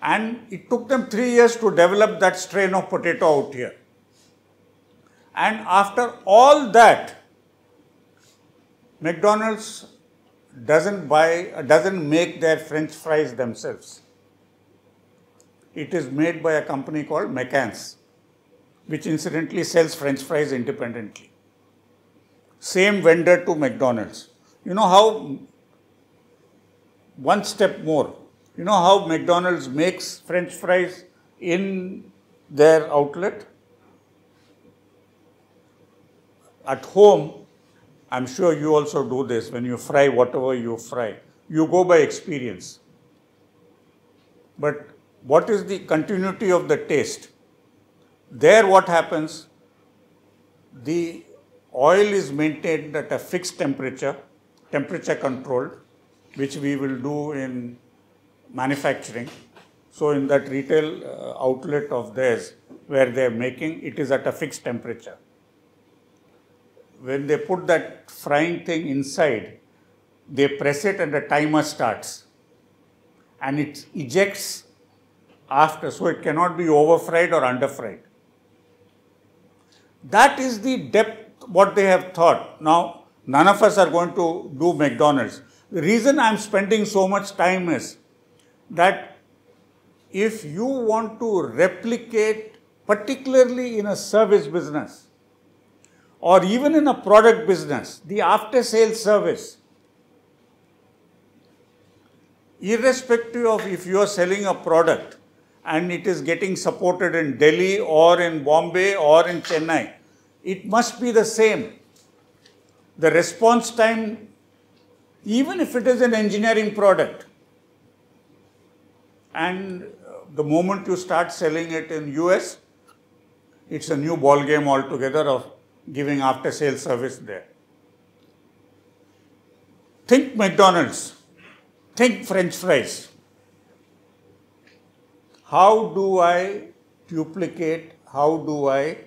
And it took them 3 years to develop that strain of potato out here. And after all that, McDonald's doesn't make their French fries themselves. It is made by a company called McCann's, which incidentally sells French fries independently. Same vendor to McDonald's. You know how, one step more, you know how McDonald's makes French fries in their outlet? At home, I'm sure you also do this, when you fry whatever you fry, you go by experience. But what is the continuity of the taste? There what happens, the oil is maintained at a fixed temperature, temperature controlled, which we will do in manufacturing. So in that retail outlet of theirs, where they are making, it is at a fixed temperature. When they put that frying thing inside, they press it and the timer starts. And it ejects after, so it cannot be over fried or under fried. That is the depth what they have thought. Now, none of us are going to do McDonald's. The reason I am spending so much time is that if you want to replicate, particularly in a service business, or even in a product business, the after-sales service, irrespective of if you are selling a product and it is getting supported in Delhi or in Bombay or in Chennai, it must be the same. The response time, even if it is an engineering product, and the moment you start selling it in US, it's a new ball game altogether of giving after-sales service there. Think McDonald's, think French fries. How do I duplicate, how do I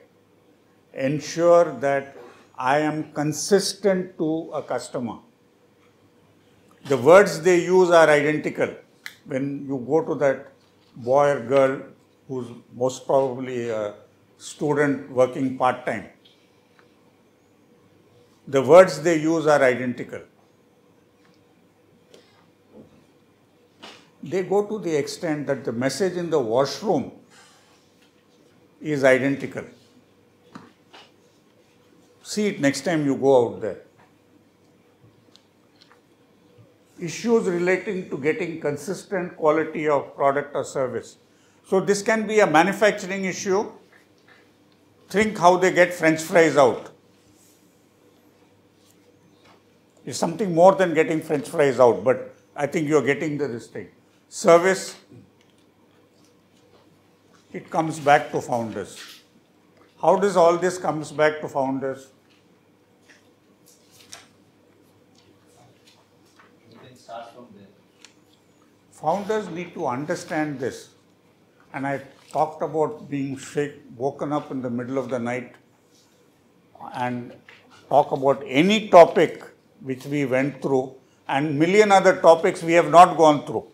ensure that I am consistent to a customer? The words they use are identical. When you go to that boy or girl who's most probably a student working part-time, the words they use are identical. They go to the extent that the message in the washroom is identical. See it next time you go out there. Issues relating to getting consistent quality of product or service. So this can be a manufacturing issue. Think how they get French fries out. It's something more than getting French fries out, but I think you're getting this thing. Service, it comes back to founders. How does all this comes back to founders? You can start from there. Founders need to understand this. And I talked about being woken up in the middle of the night and talk about any topic which we went through and million other topics we have not gone through.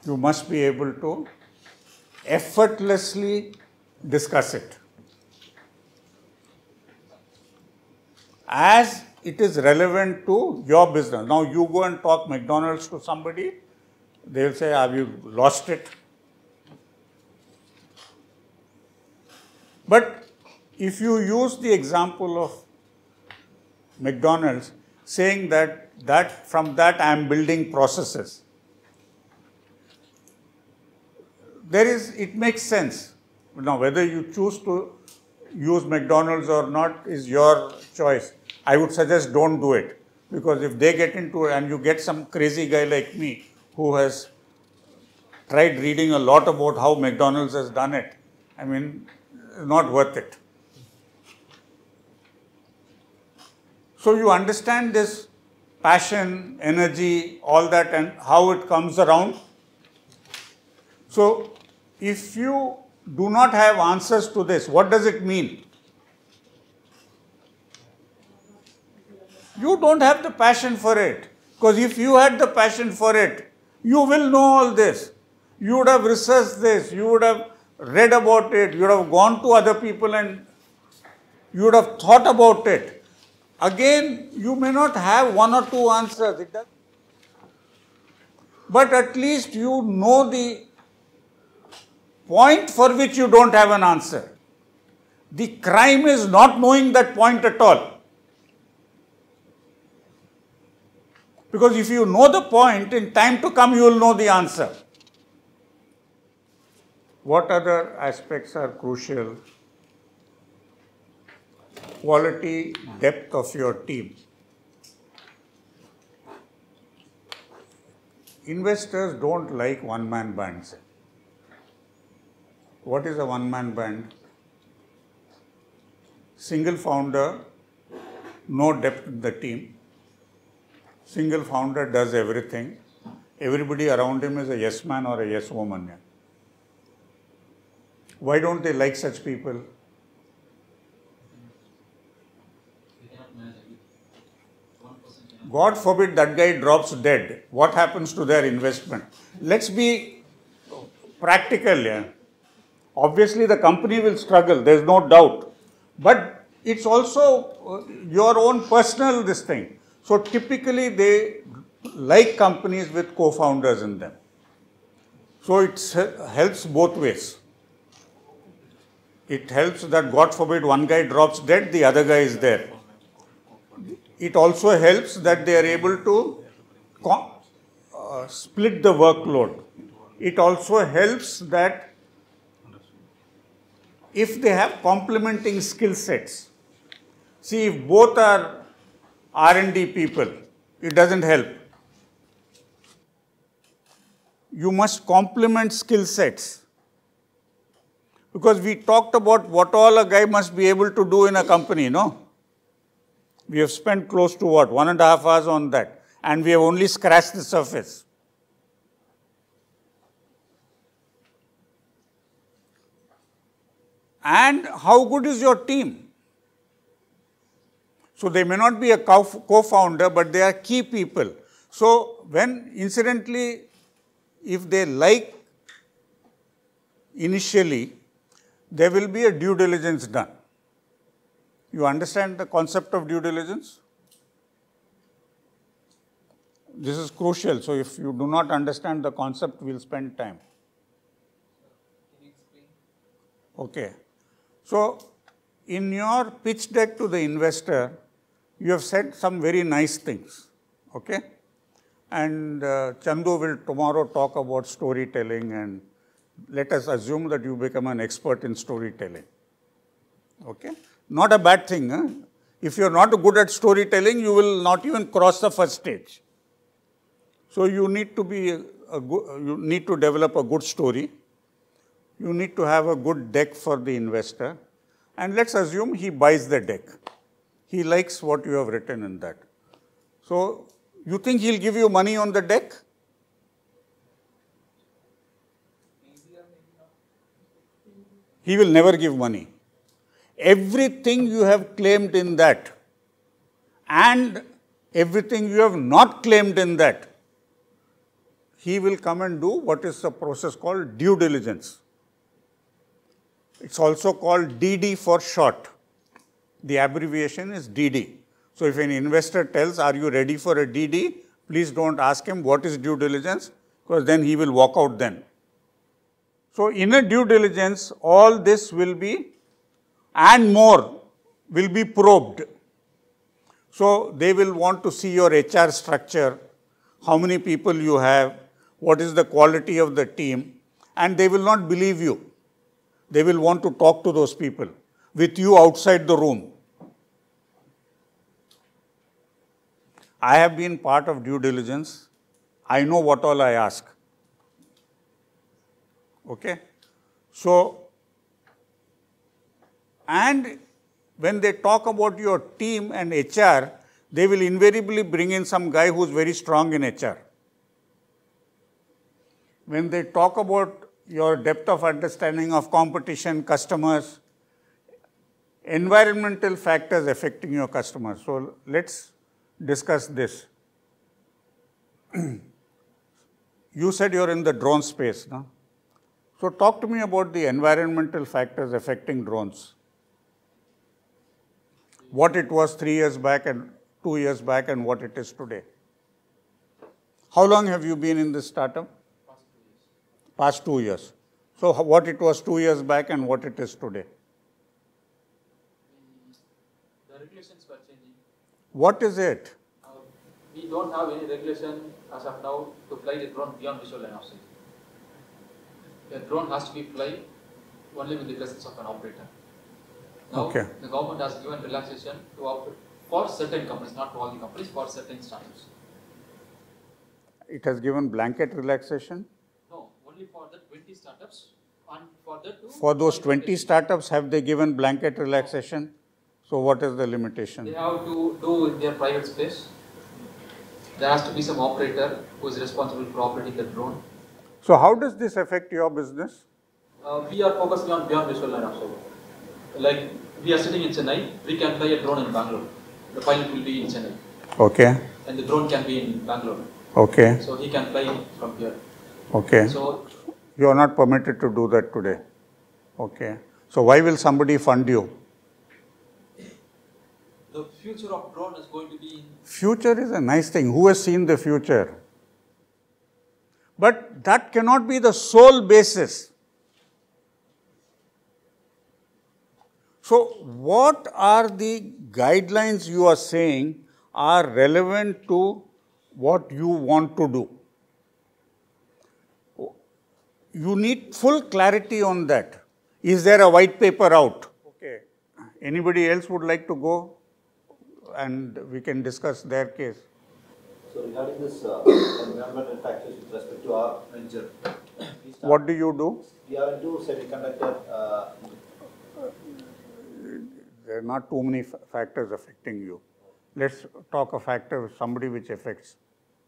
You must be able to effortlessly discuss it. As it is relevant to your business. Now you go and talk McDonald's to somebody, they will say, have you lost it? But if you use the example of McDonald's, saying that from that I am building processes, it makes sense. Now, whether you choose to use McDonald's or not is your choice. I would suggest don't do it, because if they get into it and you get some crazy guy like me who has tried reading a lot about how McDonald's has done it, I mean, it's not worth it. So you understand this passion, energy, all that, and how it comes around. So if you do not have answers to this, what does it mean? You don't have the passion for it. Because if you had the passion for it, you will know all this. You would have researched this, you would have read about it, you would have gone to other people and you would have thought about it. Again, you may not have one or two answers. But at least you know the point for which you don't have an answer. The crime is not knowing that point at all. Because if you know the point, in time to come you will know the answer. What other aspects are crucial? Quality, depth of your team. Investors don't like one-man bands. What is a one-man band? Single founder, no depth in the team. Single founder does everything. Everybody around him is a yes man or a yes woman. Why don't they like such people? God forbid that guy drops dead. What happens to their investment? Let's be practical here. Obviously, the company will struggle, there's no doubt. But it's also your own personal this thing. So typically, they like companies with co-founders in them. So it helps both ways. It helps that, God forbid, one guy drops dead, the other guy is there. It also helps that they are able to split the workload. It also helps that if they have complementing skill sets. See, if both are R&D people, it doesn't help. You must complement skill sets. Because we talked about what all a guy must be able to do in a company, no? We have spent close to what, 1.5 hours on that. And we have only scratched the surface. And how good is your team? So they may not be a co-founder, but they are key people. So when, incidentally, if they like initially, there will be a due diligence done. You understand the concept of due diligence? This is crucial. So if you do not understand the concept, we'll spend time. Can you explain? Okay. So in your pitch deck to the investor, you have said some very nice things. Okay? And Chandu will tomorrow talk about storytelling, and let us assume that you become an expert in storytelling. Okay? Not a bad thing. Huh? If you are not good at storytelling, you will not even cross the first stage. So you need to be you need to develop a good story. You need to have a good deck for the investor. And let's assume he buys the deck. He likes what you have written in that. So you think he'll give you money on the deck? He will never give money. Everything you have claimed in that and everything you have not claimed in that, he will come and do what is a process called due diligence. It's also called DD for short. The abbreviation is DD. So if an investor tells, are you ready for a DD? Please don't ask him what is due diligence, because then he will walk out then. So in a due diligence, all this will be and more will be probed. So they will want to see your HR structure, how many people you have, what is the quality of the team, and they will not believe you. They will want to talk to those people with you outside the room. I have been part of due diligence. I know what all I ask. Okay? So, and when they talk about your team and HR, they will invariably bring in some guy who is very strong in HR. When they talk about your depth of understanding of competition, customers, environmental factors affecting your customers. So let's discuss this. You said you're in the drone space, no? So talk to me about the environmental factors affecting drones. what it was 3 years back and 2 years back and what it is today? How long have you been in this startup? Past 2 years. So what it was 2 years back and what it is today? The regulations were changing. What is it? We don't have any regulation as of now to fly the drone beyond visual line of sight. The drone has to be fly only with the presence of an operator. Now, Okay. the government has given relaxation to operate for certain companies, not for all the companies, for certain startups. It has given blanket relaxation? No, only for the 20 startups, and for the two. For those 20 startups, have they given blanket relaxation? So what is the limitation? They have to do in their private space. There has to be some operator who is responsible for operating the drone. So how does this affect your business? We are focusing on beyond visual line of sight. Like we are sitting in Chennai, we can fly a drone in Bangalore. The pilot will be in Chennai, Okay, and the drone can be in Bangalore. okay, So he can fly from here. okay. So You are not permitted to do that today. Okay. So why will somebody fund you? the future of drone is going to be in. Future is a nice thing. Who has seen the future? But that cannot be the sole basis. So what are the guidelines you are saying are relevant to what you want to do? You need full clarity on that. Is there a white paper out? Okay. Anybody else would like to go and we can discuss their case? So regarding this environmental factors with respect to our venture, What do you do? we are into semiconductor. There are not too many factors affecting you. Let's talk a factor, somebody which affects.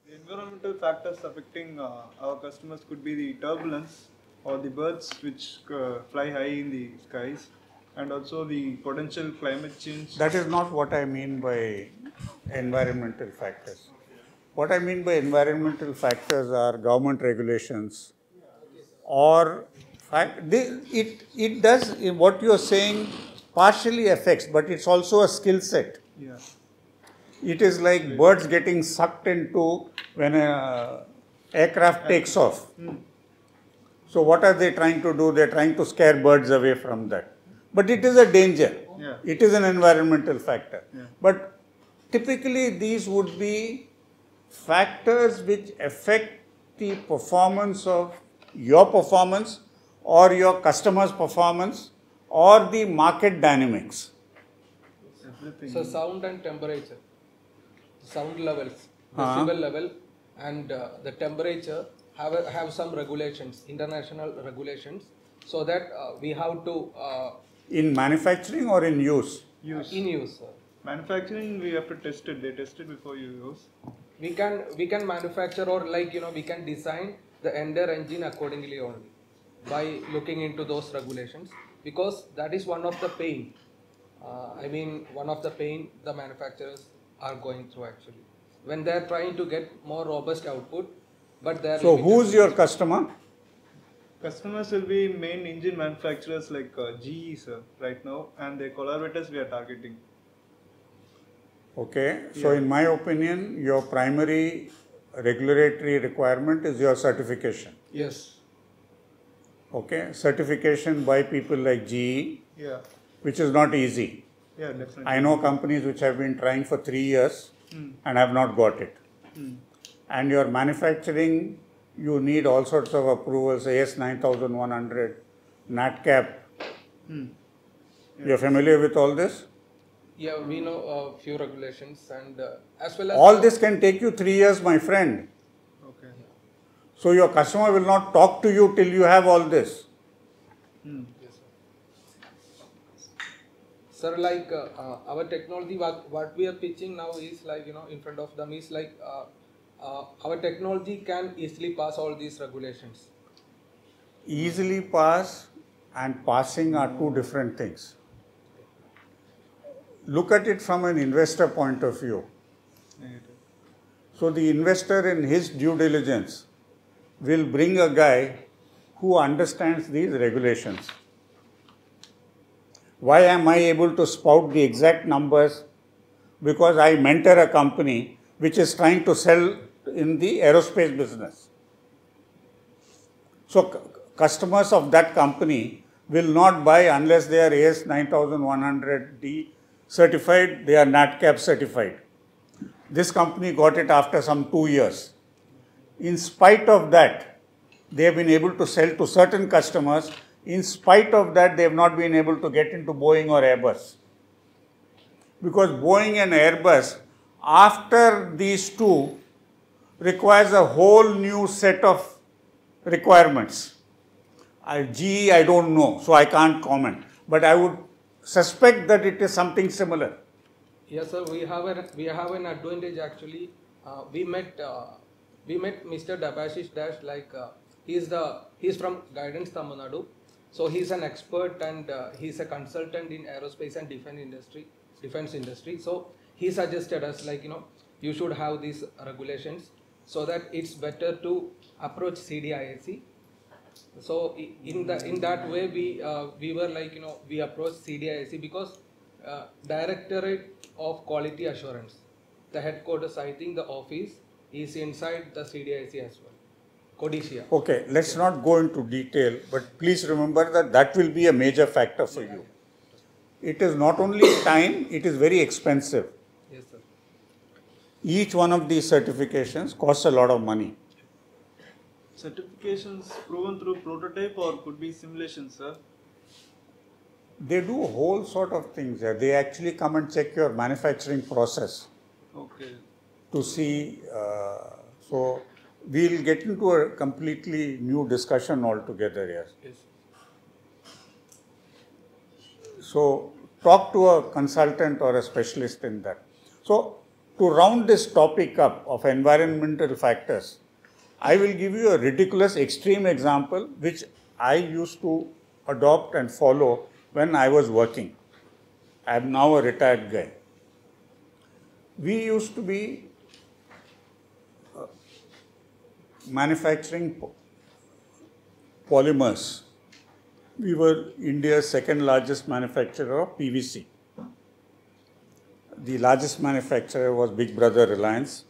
The environmental factors affecting our customers could be the turbulence or the birds which fly high in the skies, and also the potential climate change. That is not what I mean by environmental factors. What I mean by environmental factors are government regulations or it does what you are saying partially affects, but it's also a skill set. Yeah. It is like birds getting sucked into when a aircraft takes off. So what are they trying to do? They are trying to scare birds away from that. But it is a danger. Yeah. It is an environmental factor. Yeah. But typically these would be factors which affect the performance of your performance or your customer's performance or the market dynamics. Everything. So sound and temperature, sound levels, decibel level, and the temperature have some regulations, international regulations, so that we have to In manufacturing or in use? Use. in use. Manufacturing, we have to test it. They test it before you use. We can manufacture, or like we can design the entire engine accordingly only by looking into those regulations, because that is one of the pain. One of the pain the manufacturers are going through actually when they are trying to get more robust output, but they are. So who's your customer? Customers will be main engine manufacturers like GE, sir, right now, and the collaborators we are targeting. Okay. So in my opinion, your primary regulatory requirement is your certification. Yes. Okay. Certification by people like GE, Yeah. which is not easy. Yeah, definitely. I know companies which have been trying for 3 years and have not got it. And your manufacturing, you need all sorts of approvals, AS 9100, NatCap. You're familiar with all this? Yeah, we know a few regulations, and as well as All this can take you 3 years, my friend. Okay. So your customer will not talk to you till you have all this. Yes, sir. Sir, like our technology, what we are pitching now is like in front of them is like our technology can easily pass all these regulations. Easily pass and passing are two different things. Look at it from an investor point of view. Negative. So the investor in his due diligence will bring a guy who understands these regulations. Why am I able to spout the exact numbers? Because I mentor a company which is trying to sell in the aerospace business. So customers of that company will not buy unless they are AS 9100D certified, they are NatCap certified. This company got it after some 2 years. In spite of that, they have been able to sell to certain customers. In spite of that, they have not been able to get into Boeing or Airbus. Because Boeing and Airbus, after these two, requires a whole new set of requirements. GE, I don't know, so I can't comment. But I would suspect that it is something similar. Yes, sir. We have an advantage actually. We met Mr. Dabashish Dash. He's from Guidance Tamil Nadu, so he's an expert and he's a consultant in aerospace and defense industry. So he suggested us you should have these regulations so that it's better to approach CDIAC. So in that way we were we approached CDIAC because Directorate of Quality Assurance, the headquarters, I think the office is inside the CDIC as well, Codicia. Okay, let's not go into detail, but please remember that that will be a major factor for you. It is not only time, it is very expensive. Yes, sir. Each one of these certifications costs a lot of money. Certifications proven through prototype or could be simulation, sir? They do a whole sort of things there. They actually come and check your manufacturing process. Okay. To see, so we'll get into a completely new discussion altogether here. Yes. So talk to a consultant or a specialist in that. So to round this topic up of environmental factors, I will give you a ridiculous extreme example which I used to adopt and follow when I was working. I am now a retired guy. We used to be manufacturing polymers. We were India's second largest manufacturer of PVC. The largest manufacturer was Big Brother Reliance,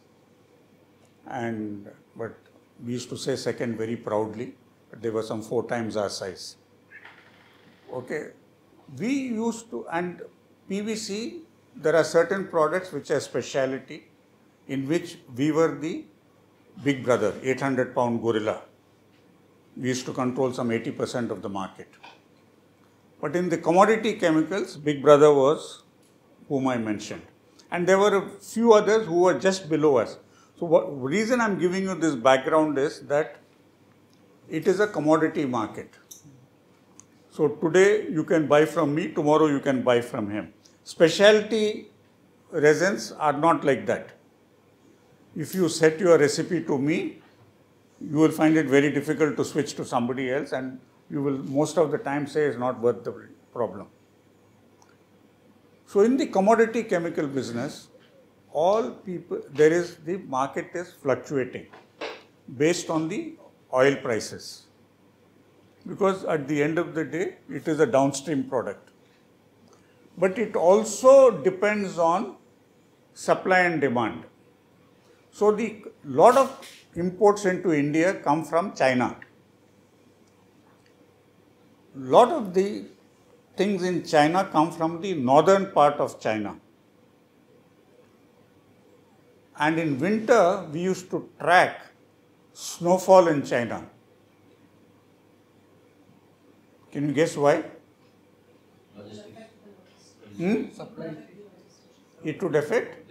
but we used to say second very proudly, but they were some 4 times our size. Okay, we used to, and PVC, there are certain products which are specialty, in which we were the big brother, 800-pound gorilla. We used to control some 80% of the market. But in the commodity chemicals, big brother was whom I mentioned. And there were a few others who were just below us. So the reason I'm giving you this background is that it is a commodity market. So today you can buy from me, tomorrow you can buy from him. Specialty resins are not like that. If you set your recipe to me, you will find it very difficult to switch to somebody else, and you will most of the time say it's not worth the problem. So in the commodity chemical business, the market is fluctuating based on the oil prices. Because at the end of the day, it is a downstream product. But it also depends on supply and demand. So the lot of imports into India come from China. Lot of the things in China come from the northern part of China. And in winter, we used to track snowfall in China. Can you guess why? Supply. It would affect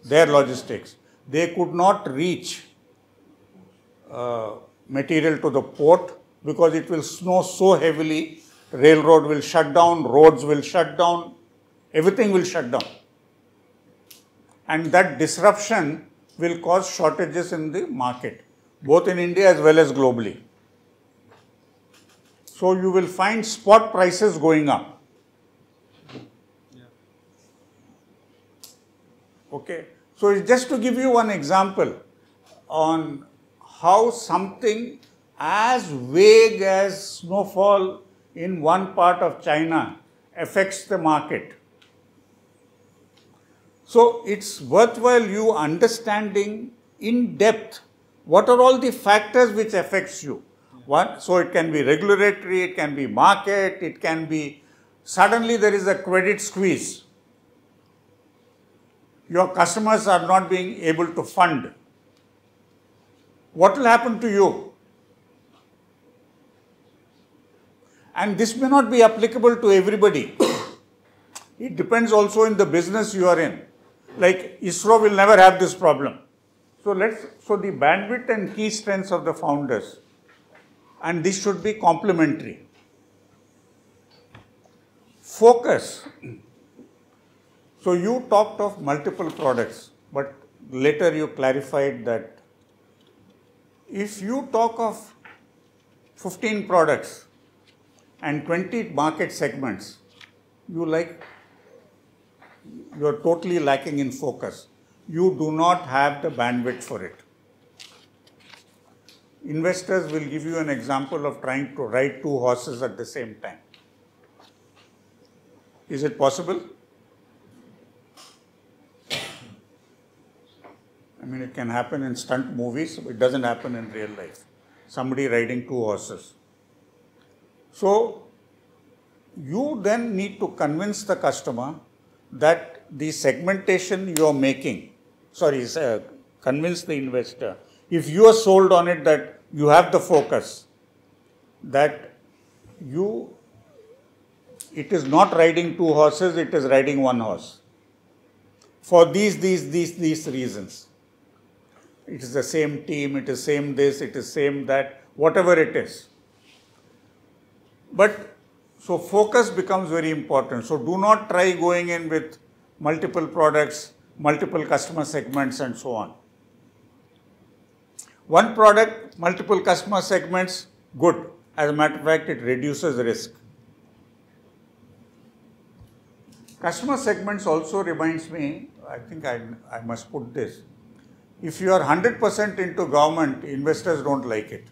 their logistics. They could not reach material to the port because it will snow so heavily, railroad will shut down, roads will shut down, everything will shut down. And that disruption will cause shortages in the market, both in India as well as globally. So you will find spot prices going up. Okay. So it's just to give you one example on how something as vague as snowfall in one part of China affects the market. So it's worthwhile you understanding in depth what are all the factors which affects you. One, so it can be regulatory, it can be market, it can be suddenly there is a credit squeeze. Your customers are not being able to fund. What will happen to you? And this may not be applicable to everybody. It depends also in the business you are in. Like ISRO will never have this problem. So the bandwidth and key strengths of the founders, and this should be complementary. Focus. So you talked of multiple products, but later you clarified that if you talk of 15 products and 20 market segments, you are totally lacking in focus. You do not have the bandwidth for it. Investors will give you an example of trying to ride 2 horses at the same time. Is it possible? I mean, it can happen in stunt movies, but it doesn't happen in real life. Somebody riding 2 horses. So, you then need to convince the customer that the segmentation you are making, convince the investor, if you are sold on it that you have the focus, that it is not riding 2 horses, it is riding 1 horse. For these reasons. It is the same team, it is same this, it is same that, whatever it is. But, so focus becomes very important. So do not try going in with multiple products, multiple customer segments and so on. One product, multiple customer segments, good. As a matter of fact, it reduces risk. Customer segments also reminds me, I think I must put this. If you are 100% into government, investors don't like it.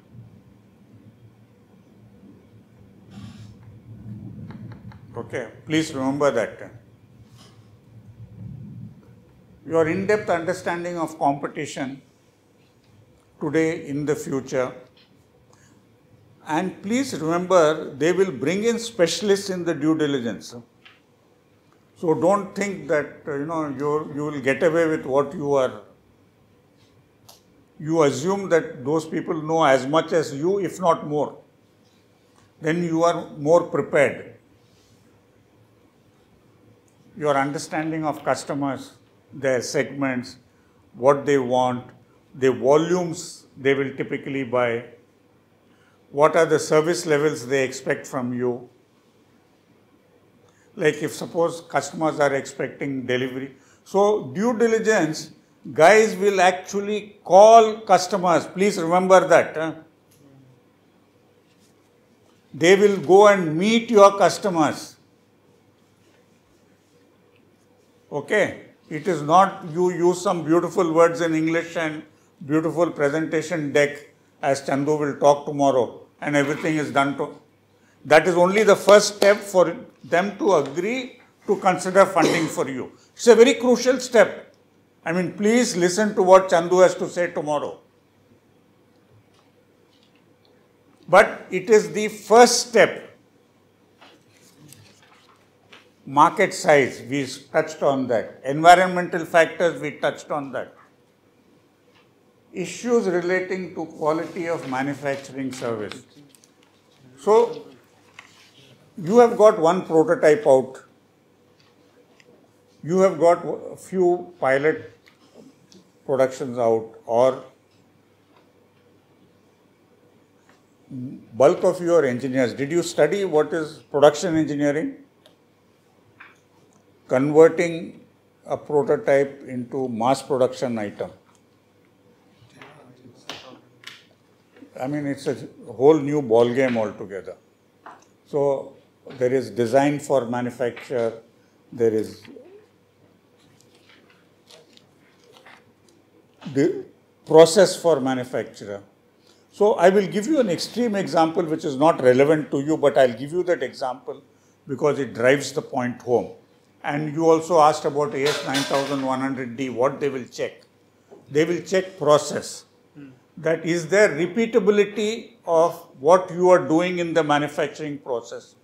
Okay, please remember that. Your in-depth understanding of competition today, in the future, and please remember they will bring in specialists in the due diligence. So don't think that you will get away with what you are. You assume that those people know as much as you, if not more. Then you are more prepared. Your understanding of customers, their segments, what they want, the volumes they will typically buy, what are the service levels they expect from you. Like if suppose customers are expecting delivery. So due diligence, guys will actually call customers. Please remember that. They will go and meet your customers. Okay? It is not you use some beautiful words in English and beautiful presentation deck as Chandu will talk tomorrow and everything is done to. That is only the first step for them to agree to consider funding for you. It's a very crucial step. I mean, please listen to what Chandu has to say tomorrow. But it is the first step. Market size, we touched on that. Environmental factors, we touched on that. Issues relating to quality of manufacturing service. So, you have got one prototype out. You have got a few pilot productions out, or bulk of your engineers. Did you study what is production engineering? Converting a prototype into mass production item. I mean, it's a whole new ball game altogether. So there is design for manufacture, there is the process for manufacturer. So I will give you an extreme example which is not relevant to you, but I'll give you that example because it drives the point home. And you also asked about AS 9100D, what they will check. They will check process. That is there repeatability of what you are doing in the manufacturing process.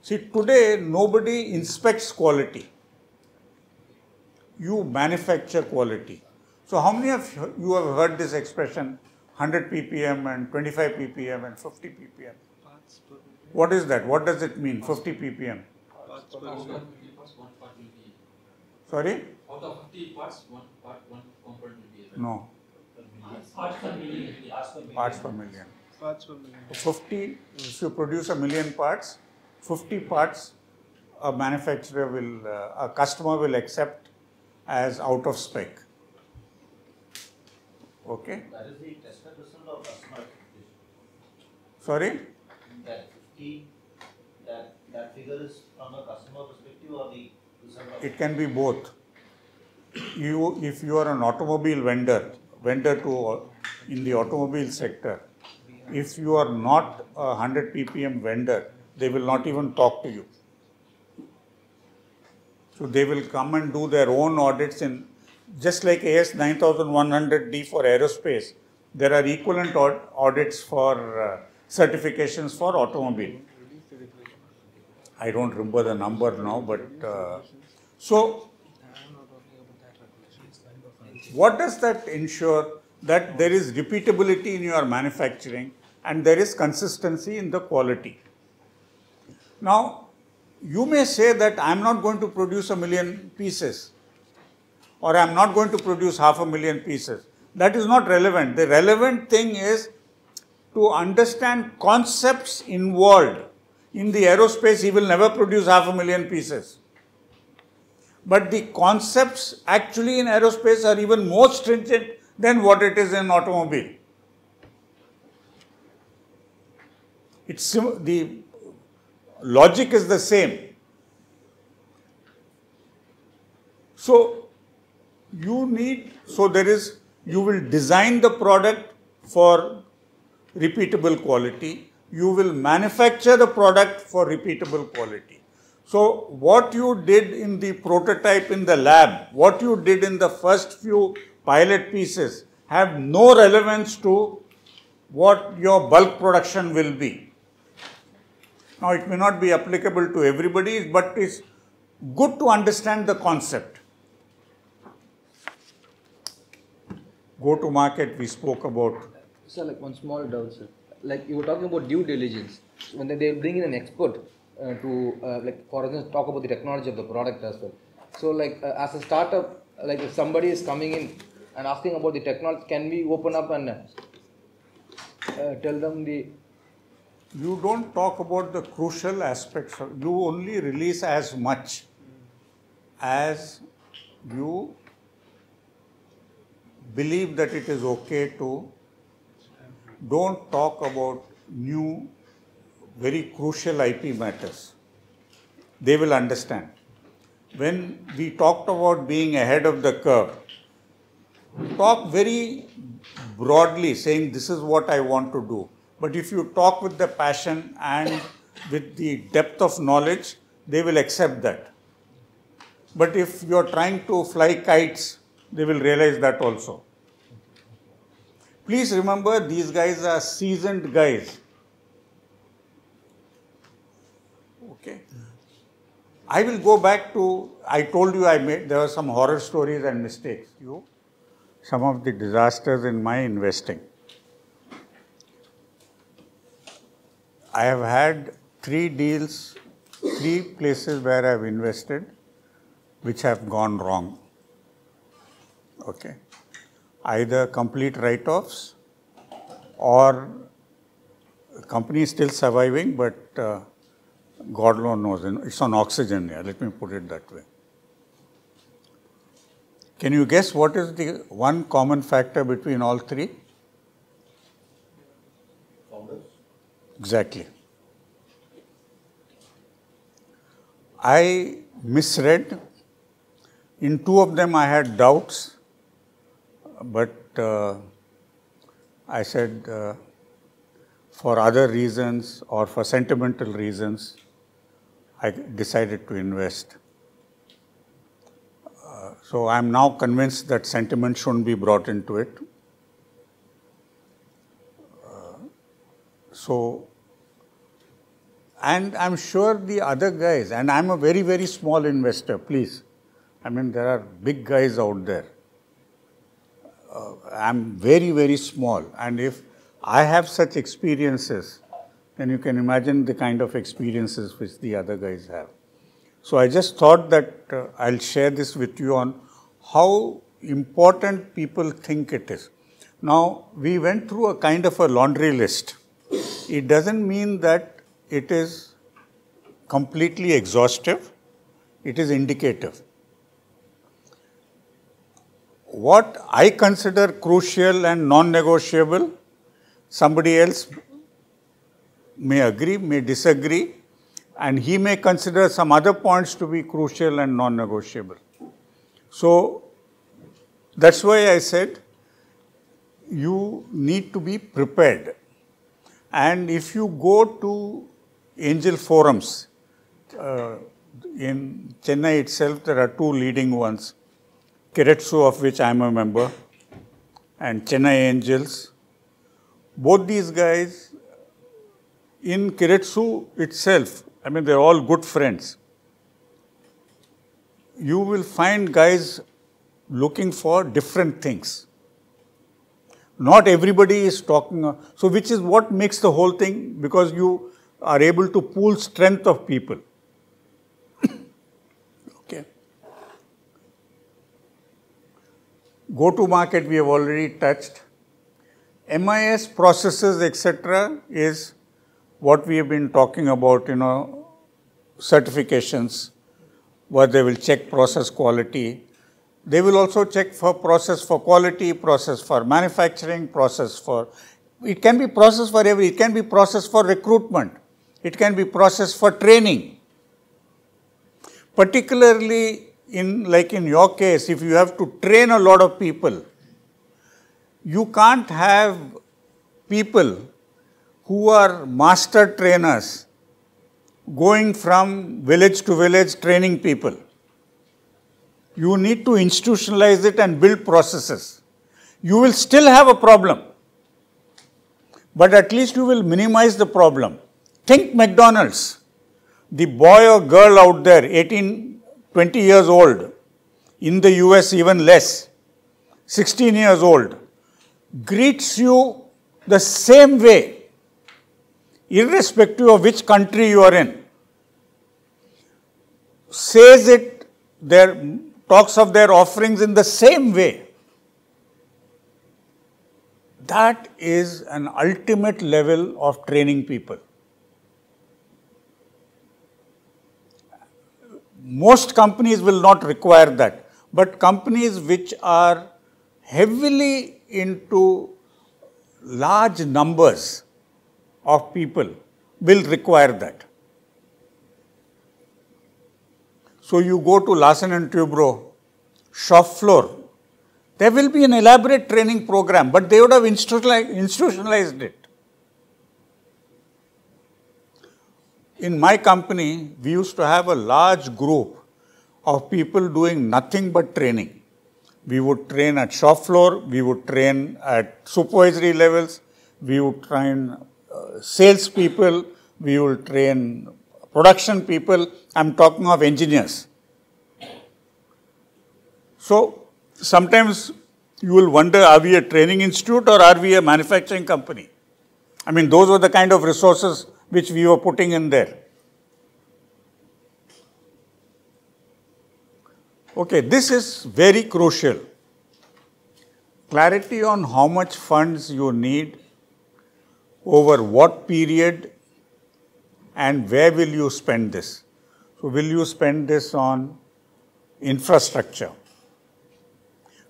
See, today nobody inspects quality. You manufacture quality. So how many of you have heard this expression 100 ppm and 25 ppm and 50 ppm? What is that? What does it mean, 50 ppm? Sorry? Out of 50 parts, one component will be. No. Parts per million. Parts per million. Parts per million. 50, if you produce 1 million parts, 50 parts a manufacturer will, a customer will accept as out of spec. Okay? That is the tested result of customer expectation. Sorry? That 50, that figure is from a customer perspective or the result of? It can be both. If you are an automobile vendor to in the automobile sector, if you are not a 100 ppm vendor, they will not even talk to you. So they will come and do their own audits in, just like AS 9100D for aerospace, there are equivalent audits for certifications for automobile. I don't remember the number now, but so what does that ensure? That there is repeatability in your manufacturing and there is consistency in the quality. Now, you may say that I am not going to produce 1 million pieces or I am not going to produce 500,000 pieces. That is not relevant. The relevant thing is to understand concepts involved. In the aerospace, he will never produce 500,000 pieces. But the concepts actually in aerospace are even more stringent than what it is in automobile. The logic is the same. So you will design the product for repeatable quality. You will manufacture the product for repeatable quality. So what you did in the prototype in the lab, what you did in the first few pilot pieces have no relevance to what your bulk production will be. Now it may not be applicable to everybody, but it's good to understand the concept. Go to market, we spoke about. Sir, like one small doubt, sir. Like you were talking about due diligence. When they bring in an expert like for instance, talk about the technology of the product as well. So like as a startup, like if somebody is coming in and asking about the technology, can we open up and tell them the... You don't talk about the crucial aspects. You only release as much as you believe that it is okay to. Don't talk about new, very crucial IP matters. They will understand. When we talked about being ahead of the curve, talk very broadly, saying this is what I want to do. But if you talk with the passion and with the depth of knowledge, they will accept that. But if you are trying to fly kites, they will realize that also. Please remember, these guys are seasoned guys. Okay. I will go back to, I told you there were some horror stories and mistakes. Some of the disasters in my investing. I have had 3 deals, 3 places where I have invested, which have gone wrong. Okay. Either complete write-offs or company is still surviving, but God alone knows, it's on oxygen here, let me put it that way. Can you guess what is the one common factor between all 3? Founders? Exactly. I misread. In 2 of them I had doubts, but I said, for other reasons or for sentimental reasons, I decided to invest. So I am now convinced that sentiment shouldn't be brought into it. And I'm sure the other guys, and I'm a very, very small investor, please. I mean, there are big guys out there. I'm very, very small. And if I have such experiences, then you can imagine the kind of experiences which the other guys have. So I just thought that I'll share this with you on how important people think it is. Now, we went through a kind of a laundry list. It doesn't mean that it is completely exhaustive. It is indicative. What I consider crucial and non-negotiable, somebody else may agree, may disagree, and he may consider some other points to be crucial and non-negotiable. So, that's why I said you need to be prepared. And if you go to angel forums, in Chennai itself, there are two leading ones, Kiretsu, of which I am a member, and Chennai Angels. Both these guys, in Kiretsu itself, I mean, they're all good friends. You will find guys looking for different things. Not everybody is talking, so which is what makes the whole thing, because you are able to pool strength of people. Okay. Go-to-market we have already touched. MIS processes, etc. is what we have been talking about, certifications, where they will check process quality. They will also check for process for quality, process for manufacturing, process for, it can be process for every, it can be process for recruitment, it can be process for training. Particularly like in your case, if you have to train a lot of people, you can't have people who are master trainers going from village to village training people. You need to institutionalize it and build processes. You will still have a problem, but at least you will minimize the problem. Think McDonald's. The boy or girl out there, 18, 20 years old, in the US even less, 16 years old, greets you the same way, irrespective of which country you are in. Says it, talks of their offerings in the same way. That is an ultimate level of training people. Most companies will not require that, but companies which are heavily into large numbers of people will require that. So you go to Larsen & Toubro, shop floor, there will be an elaborate training program, but they would have institutionalized it. In my company, we used to have a large group of people doing nothing but training. We would train at shop floor, we would train at supervisory levels, we would train sales people, we will train production people. I'm talking of engineers. So, sometimes you will wonder, are we a training institute or are we a manufacturing company? I mean, those were the kind of resources which we were putting in there. Okay, this is very crucial. Clarity on how much funds you need, over what period, and where will you spend this. So, will you spend this on infrastructure?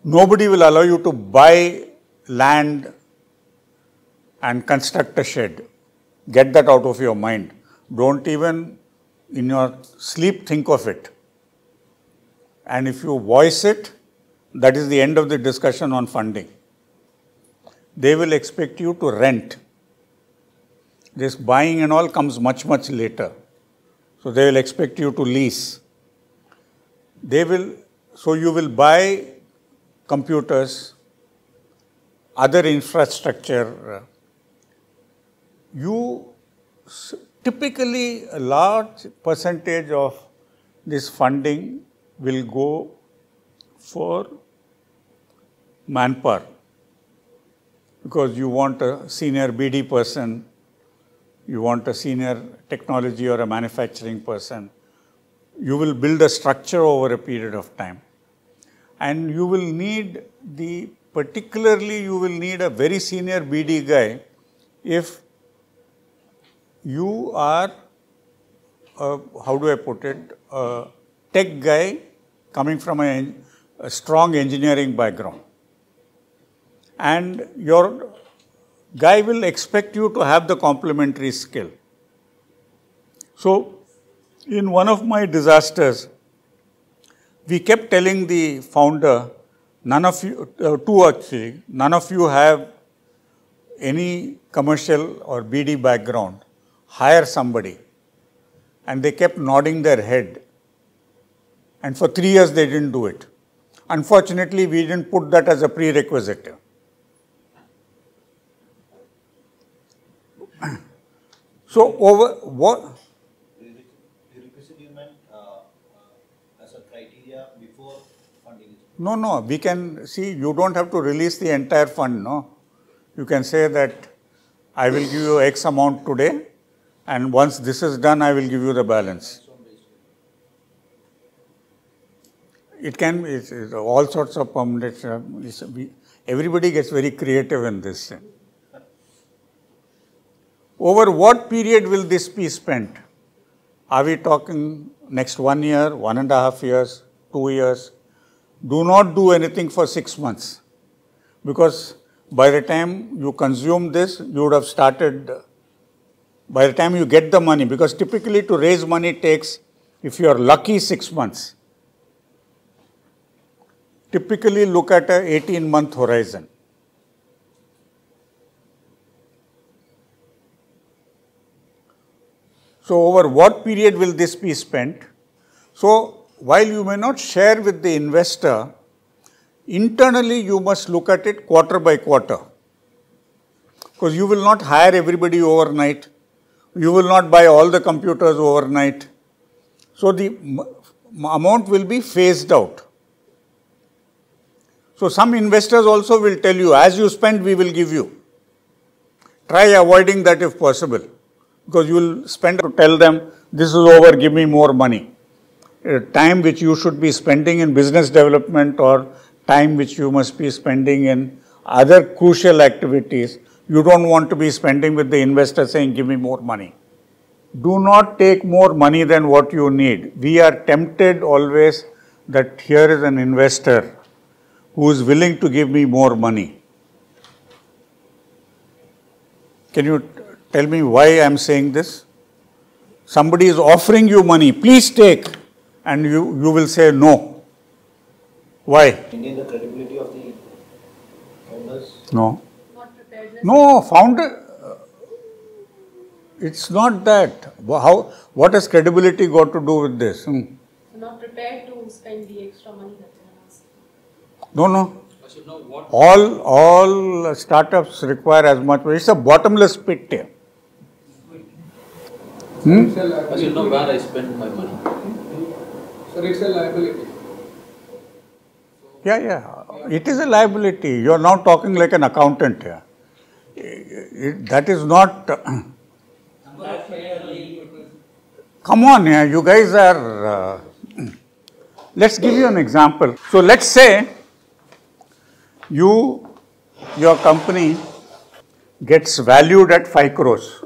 Nobody will allow you to buy land and construct a shed. Get that out of your mind. Don't even in your sleep think of it. And if you voice it, that is the end of the discussion on funding. They will expect you to rent. this buying and all comes much, much later. So they will expect you to lease. So you will buy computers, other infrastructure. Typically, a large percentage of this funding will go for manpower, because you want a senior BD person, you want a senior technology or a manufacturing person. You will build a structure over a period of time. And you will need particularly you will need a very senior BD guy if you are, how do I put it, a tech guy coming from a strong engineering background. And your guy will expect you to have the complementary skill. So, in one of my disasters, we kept telling the founder, none of you have any commercial or BD background, hire somebody. And they kept nodding their head. And for 3 years they didn't do it. Unfortunately, we didn't put that as a prerequisite. So, what? Prerequisite you meant as a criteria before funding is? No, we can see, you don't have to release the entire fund, no. You can say that I will give you X amount today, and once this is done, I will give you the balance. It can be all sorts of permutations. Everybody gets very creative in this. Over what period will this be spent? Are we talking next 1 year, 1.5 years, 2 years? Do not do anything for 6 months, because by the time you consume this, you would have started, by the time you get the money, because typically to raise money takes, if you are lucky, 6 months. Typically look at an 18-month horizon. So, over what period will this be spent? So, while you may not share with the investor, internally you must look at it quarter by quarter, because you will not hire everybody overnight. You will not buy all the computers overnight. So, the amount will be phased out. So, some investors also will tell you, as you spend, we will give you. Try avoiding that if possible, because you will spend to tell them, this is over, give me more money. Time which you should be spending in business development or time which you must be spending in other crucial activities, you don't want to be spending with the investor saying, give me more money. Do not take more money than what you need. We are tempted always that here is an investor who is willing to give me more money. Can you tell me why I am saying this? Somebody is offering you money, please take, and you will say no. Why? Indian the credibility of the founders? No. Not preparedness. No, founder, it's not that. What has credibility got to do with this? So not prepared to spend the extra money that they are asking. No. All startups require as much. It's a bottomless pit here. I should know where I spend my money. So it's a liability. Yeah. It is a liability. You are now talking like an accountant here. That is not. Come on, you guys are. Let's give you an example. So let's say your company gets valued at 5 crores.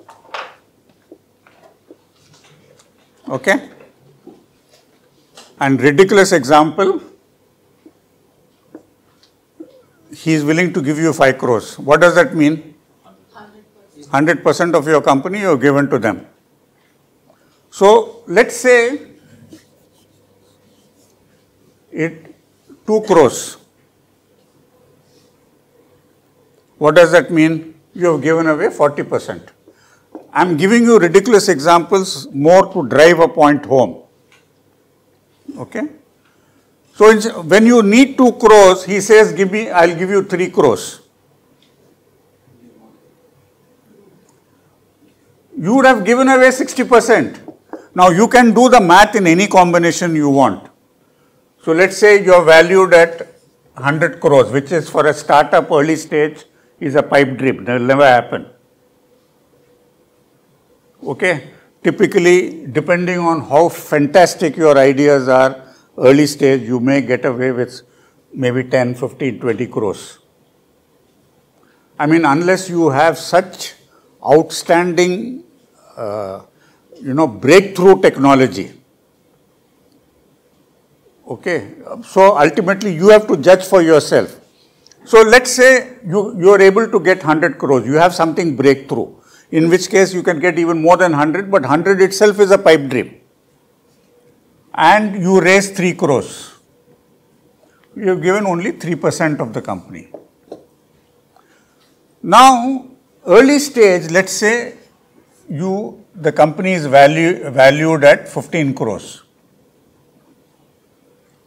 Okay? And ridiculous example, he is willing to give you 5 crores. What does that mean? 100% of your company you have given to them. So let's say it 2 crores. What does that mean? You have given away 40%. I'm giving you ridiculous examples more to drive a point home. Okay? So when you need 2 crores, he says, I'll give you 3 crores. You would have given away 60%. Now you can do the math in any combination you want. So let's say you're valued at 100 crores, which is for a startup early stage is a pipe dream. That will never happen. Okay? Typically, depending on how fantastic your ideas are, early stage, you may get away with maybe 10, 15, 20 crores. I mean, unless you have such outstanding, breakthrough technology. Okay, so ultimately you have to judge for yourself. So let's say you are able to get 100 crores, you have something breakthrough, in which case you can get even more than 100, but 100 itself is a pipe dream. And you raise 3 crores. You have given only 3% of the company. Now, early stage, let's say the company is valued at 15 crores.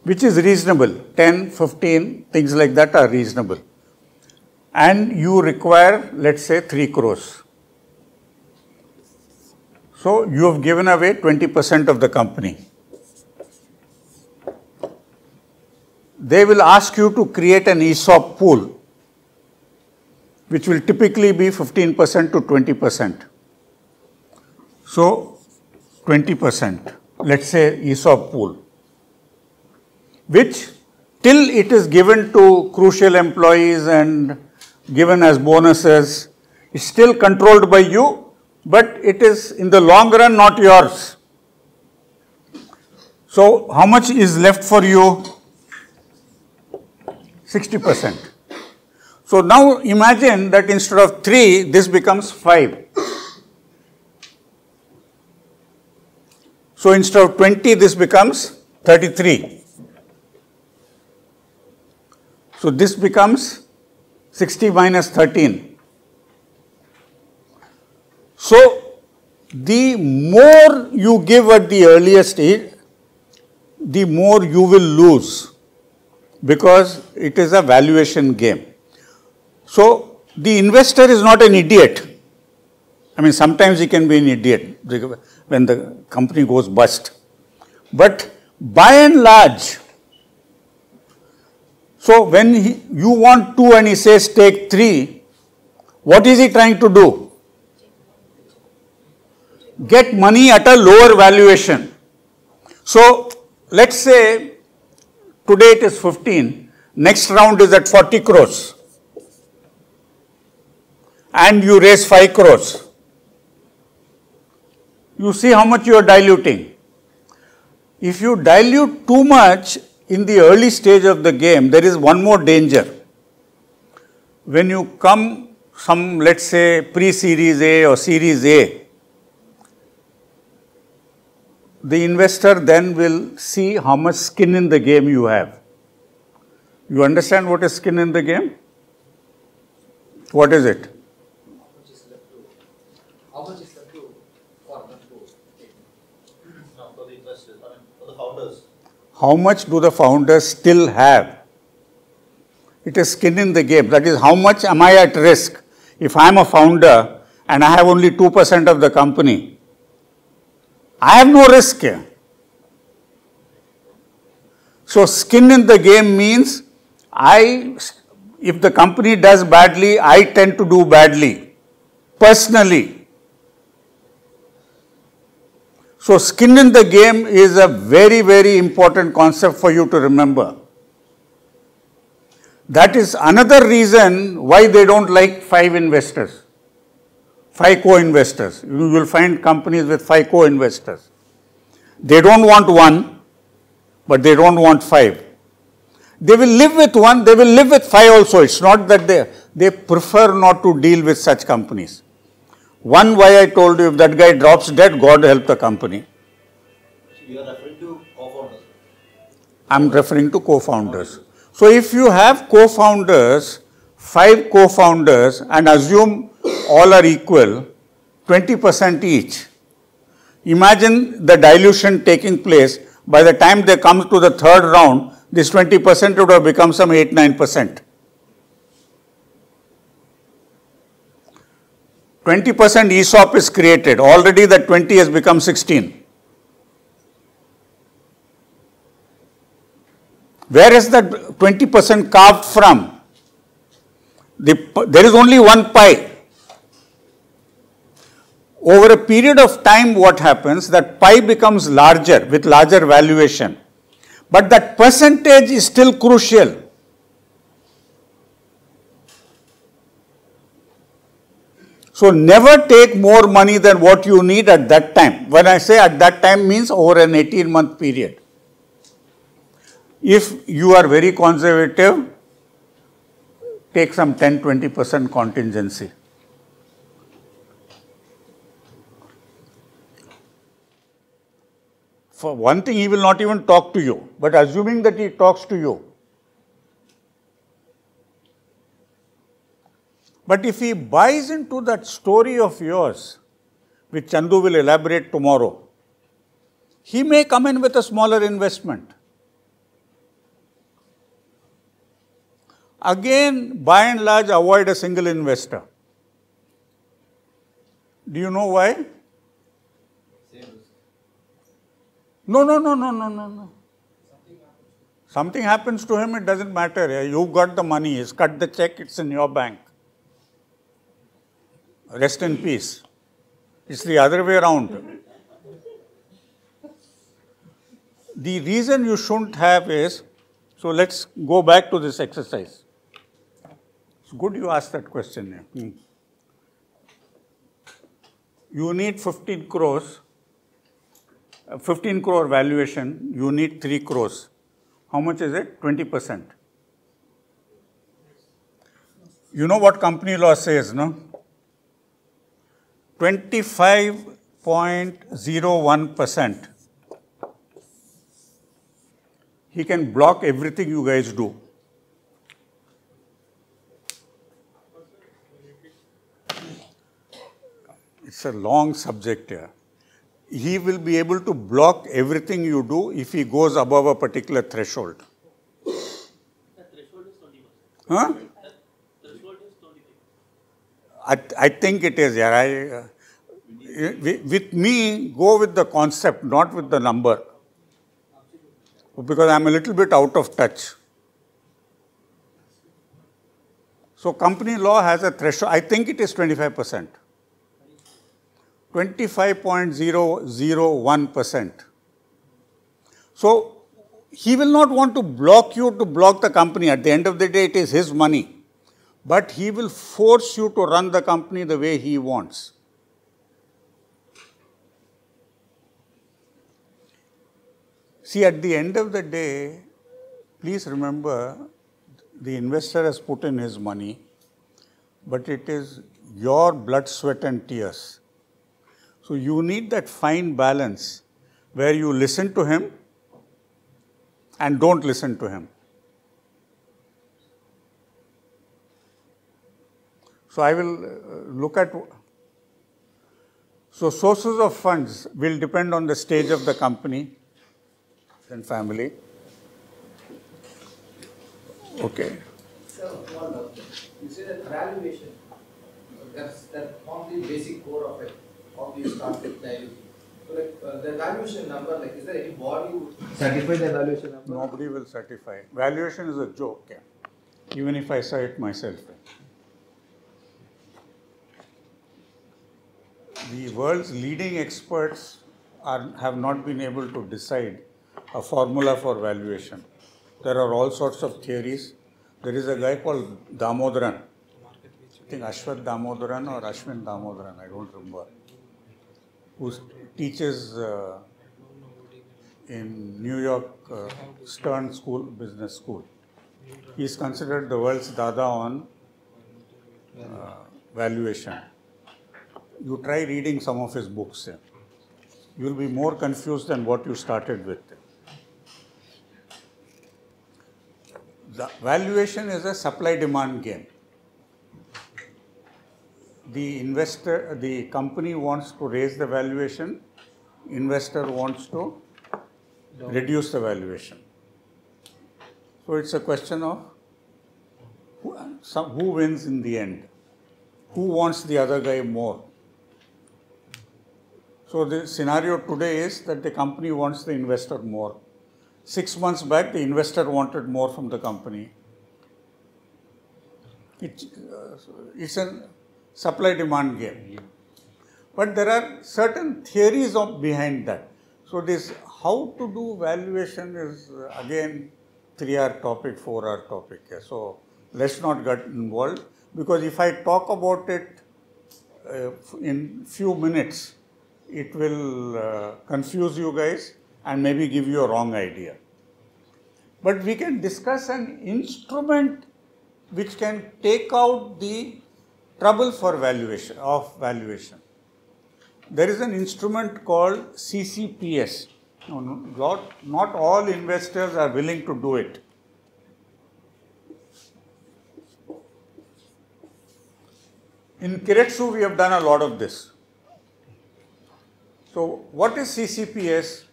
Which is reasonable, 10, 15, things like that are reasonable. And you require, let's say, 3 crores. So you have given away 20% of the company. They will ask you to create an ESOP pool, which will typically be 15% to 20%. So 20%, let's say ESOP pool, which till it is given to crucial employees and given as bonuses, is still controlled by you, but it is in the long run not yours. So how much is left for you? 60%. So now imagine that instead of 3, this becomes 5. So instead of 20, this becomes 33. So this becomes 60 minus 13. So the more you give at the earliest stage, the more you will lose, because it is a valuation game. So the investor is not an idiot. I mean, sometimes he can be an idiot when the company goes bust. But by and large, so when you want 2 and he says take 3, what is he trying to do? Get money at a lower valuation. So let's say today it is 15, next round is at 40 crores. And you raise 5 crores. You see how much you are diluting. If you dilute too much in the early stage of the game, there is one more danger. When you come let's say pre-series A or series A, the investor then will see how much skin in the game you have. You understand what is skin in the game? What is it? How much is left to for them to take? No, for the investors, for the founders. How much do the founders still have? It is skin in the game. That is, how much am I at risk? If I am a founder and I have only 2% of the company, I have no risk here. So skin in the game means if the company does badly, I tend to do badly, personally. So skin in the game is a very, very important concept for you to remember. That is another reason why they don't like 5 investors, 5 co-investors. You will find companies with 5 co-investors. They don't want 1, but they don't want 5. They will live with 1, they will live with 5 also. It's not that they prefer not to deal with such companies. One, why I told you, if that guy drops dead, God help the company. You are referring to co-founders? I'm referring to co-founders. So if you have co-founders, 5 co-founders, and assume all are equal, 20% each. Imagine the dilution taking place. By the time they come to the third round, this 20% would have become some 8-9%. 20% ESOP is created. Already that 20 has become 16. Where is that 20% carved from? There is only one pie. Over a period of time, what happens? That pie becomes larger with larger valuation. But that percentage is still crucial. So never take more money than what you need at that time. When I say at that time means over an 18-month period. If you are very conservative, take some 10-20% contingency. For one thing, he will not even talk to you, but assuming that he talks to you. But if he buys into that story of yours, which Chandu will elaborate tomorrow, he may come in with a smaller investment. Again, by and large, avoid a single investor. Do you know why? No. Something happens to him, it doesn't matter. You've got the money, he's cut the check, it's in your bank. Rest in peace. It's the other way around. The reason you shouldn't have is, so let's go back to this exercise. It's good you asked that question. You need 15 crores. 15 crore valuation, you need 3 crores. How much is it? 20%. You know what company law says, no? 25.01%. He can block everything you guys do. It's a long subject here. He will be able to block everything you do if he goes above a particular threshold. The threshold is 20%. Huh? The threshold is 20%. I think it is, yeah. With me, go with the concept, not with the number. Because I'm a little bit out of touch. So company law has a threshold. I think it is 25%. 25.001%. So he will not want to block you to block the company. At the end of the day, it is his money. But he will force you to run the company the way he wants. See, at the end of the day, please remember, the investor has put in his money, but it is your blood, sweat and tears. So you need that fine balance where you listen to him and don't listen to him. So I will look at, so sources of funds will depend on the stage of the company and family. Okay. So, you say that valuation, that forms the basic core of it. How do you start with diluting? So, like the valuation number, like, is there any body who certify the valuation number? Nobody will certify. Valuation is a joke, even if I say it myself. The world's leading experts have not been able to decide a formula for valuation. There are all sorts of theories. There is a guy called Damodaran. I think Ashwat Damodaran or Ashwin Damodaran, I don't remember, who teaches in New York Stern School, Business School. He is considered the world's Dada on valuation. You try reading some of his books. You will be more confused than what you started with. The valuation is a supply-demand game. the company wants to raise the valuation, investor wants to reduce the valuation. So it's a question of who wins in the end, who wants the other guy more. So the scenario today is that the company wants the investor more. 6 months back, the investor wanted more from the company. It's a supply-demand game. But there are certain theories behind that. So this how to do valuation is again 3-hour topic, 4-hour topic. So let's not get involved, because if I talk about it in few minutes, it will confuse you guys and maybe give you a wrong idea. But we can discuss an instrument which can take out the trouble for valuation. There is an instrument called CCPS. Not all investors are willing to do it. In Kiretsu, we have done a lot of this. So what is CCPS?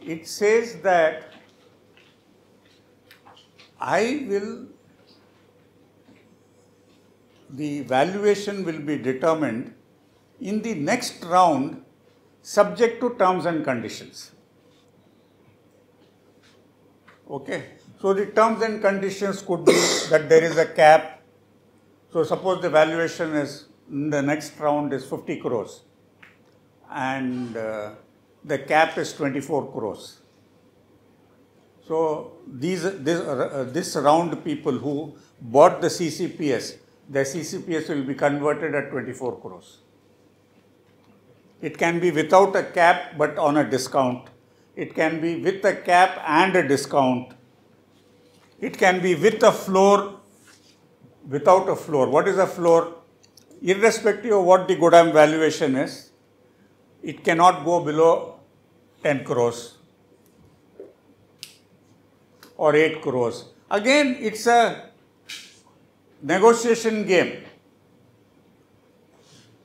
It says that the valuation will be determined in the next round subject to terms and conditions. Okay. So the terms and conditions could be that there is a cap. So suppose the valuation is in the next round is 50 crores and the cap is 24 crores. So this round people who bought the CCPS will be converted at 24 crores. It can be without a cap but on a discount. It can be with a cap and a discount. It can be with a floor, without a floor. What is a floor? Irrespective of what the Godam valuation is, it cannot go below 10 crores or 8 crores. Again, it's a negotiation game.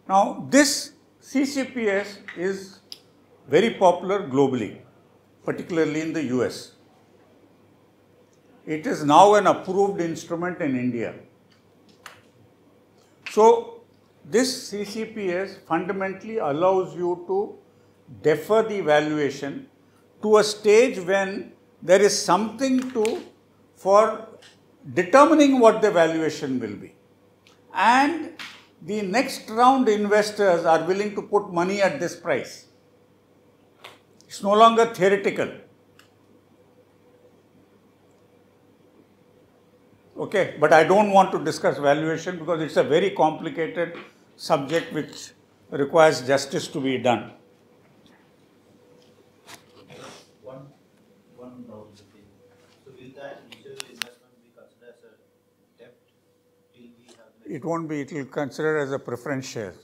Now, this CCPS is very popular globally, particularly in the US. It is now an approved instrument in India. So, this CCPS fundamentally allows you to defer the valuation to a stage when there is something for determining what the valuation will be. And the next round investors are willing to put money at this price. It's no longer theoretical. Okay, but I don't want to discuss valuation because it's a very complicated subject which requires justice to be done. One doubt. So will that initial investment be considered as a debt till we have? It won't be. It will be considered as a preference share.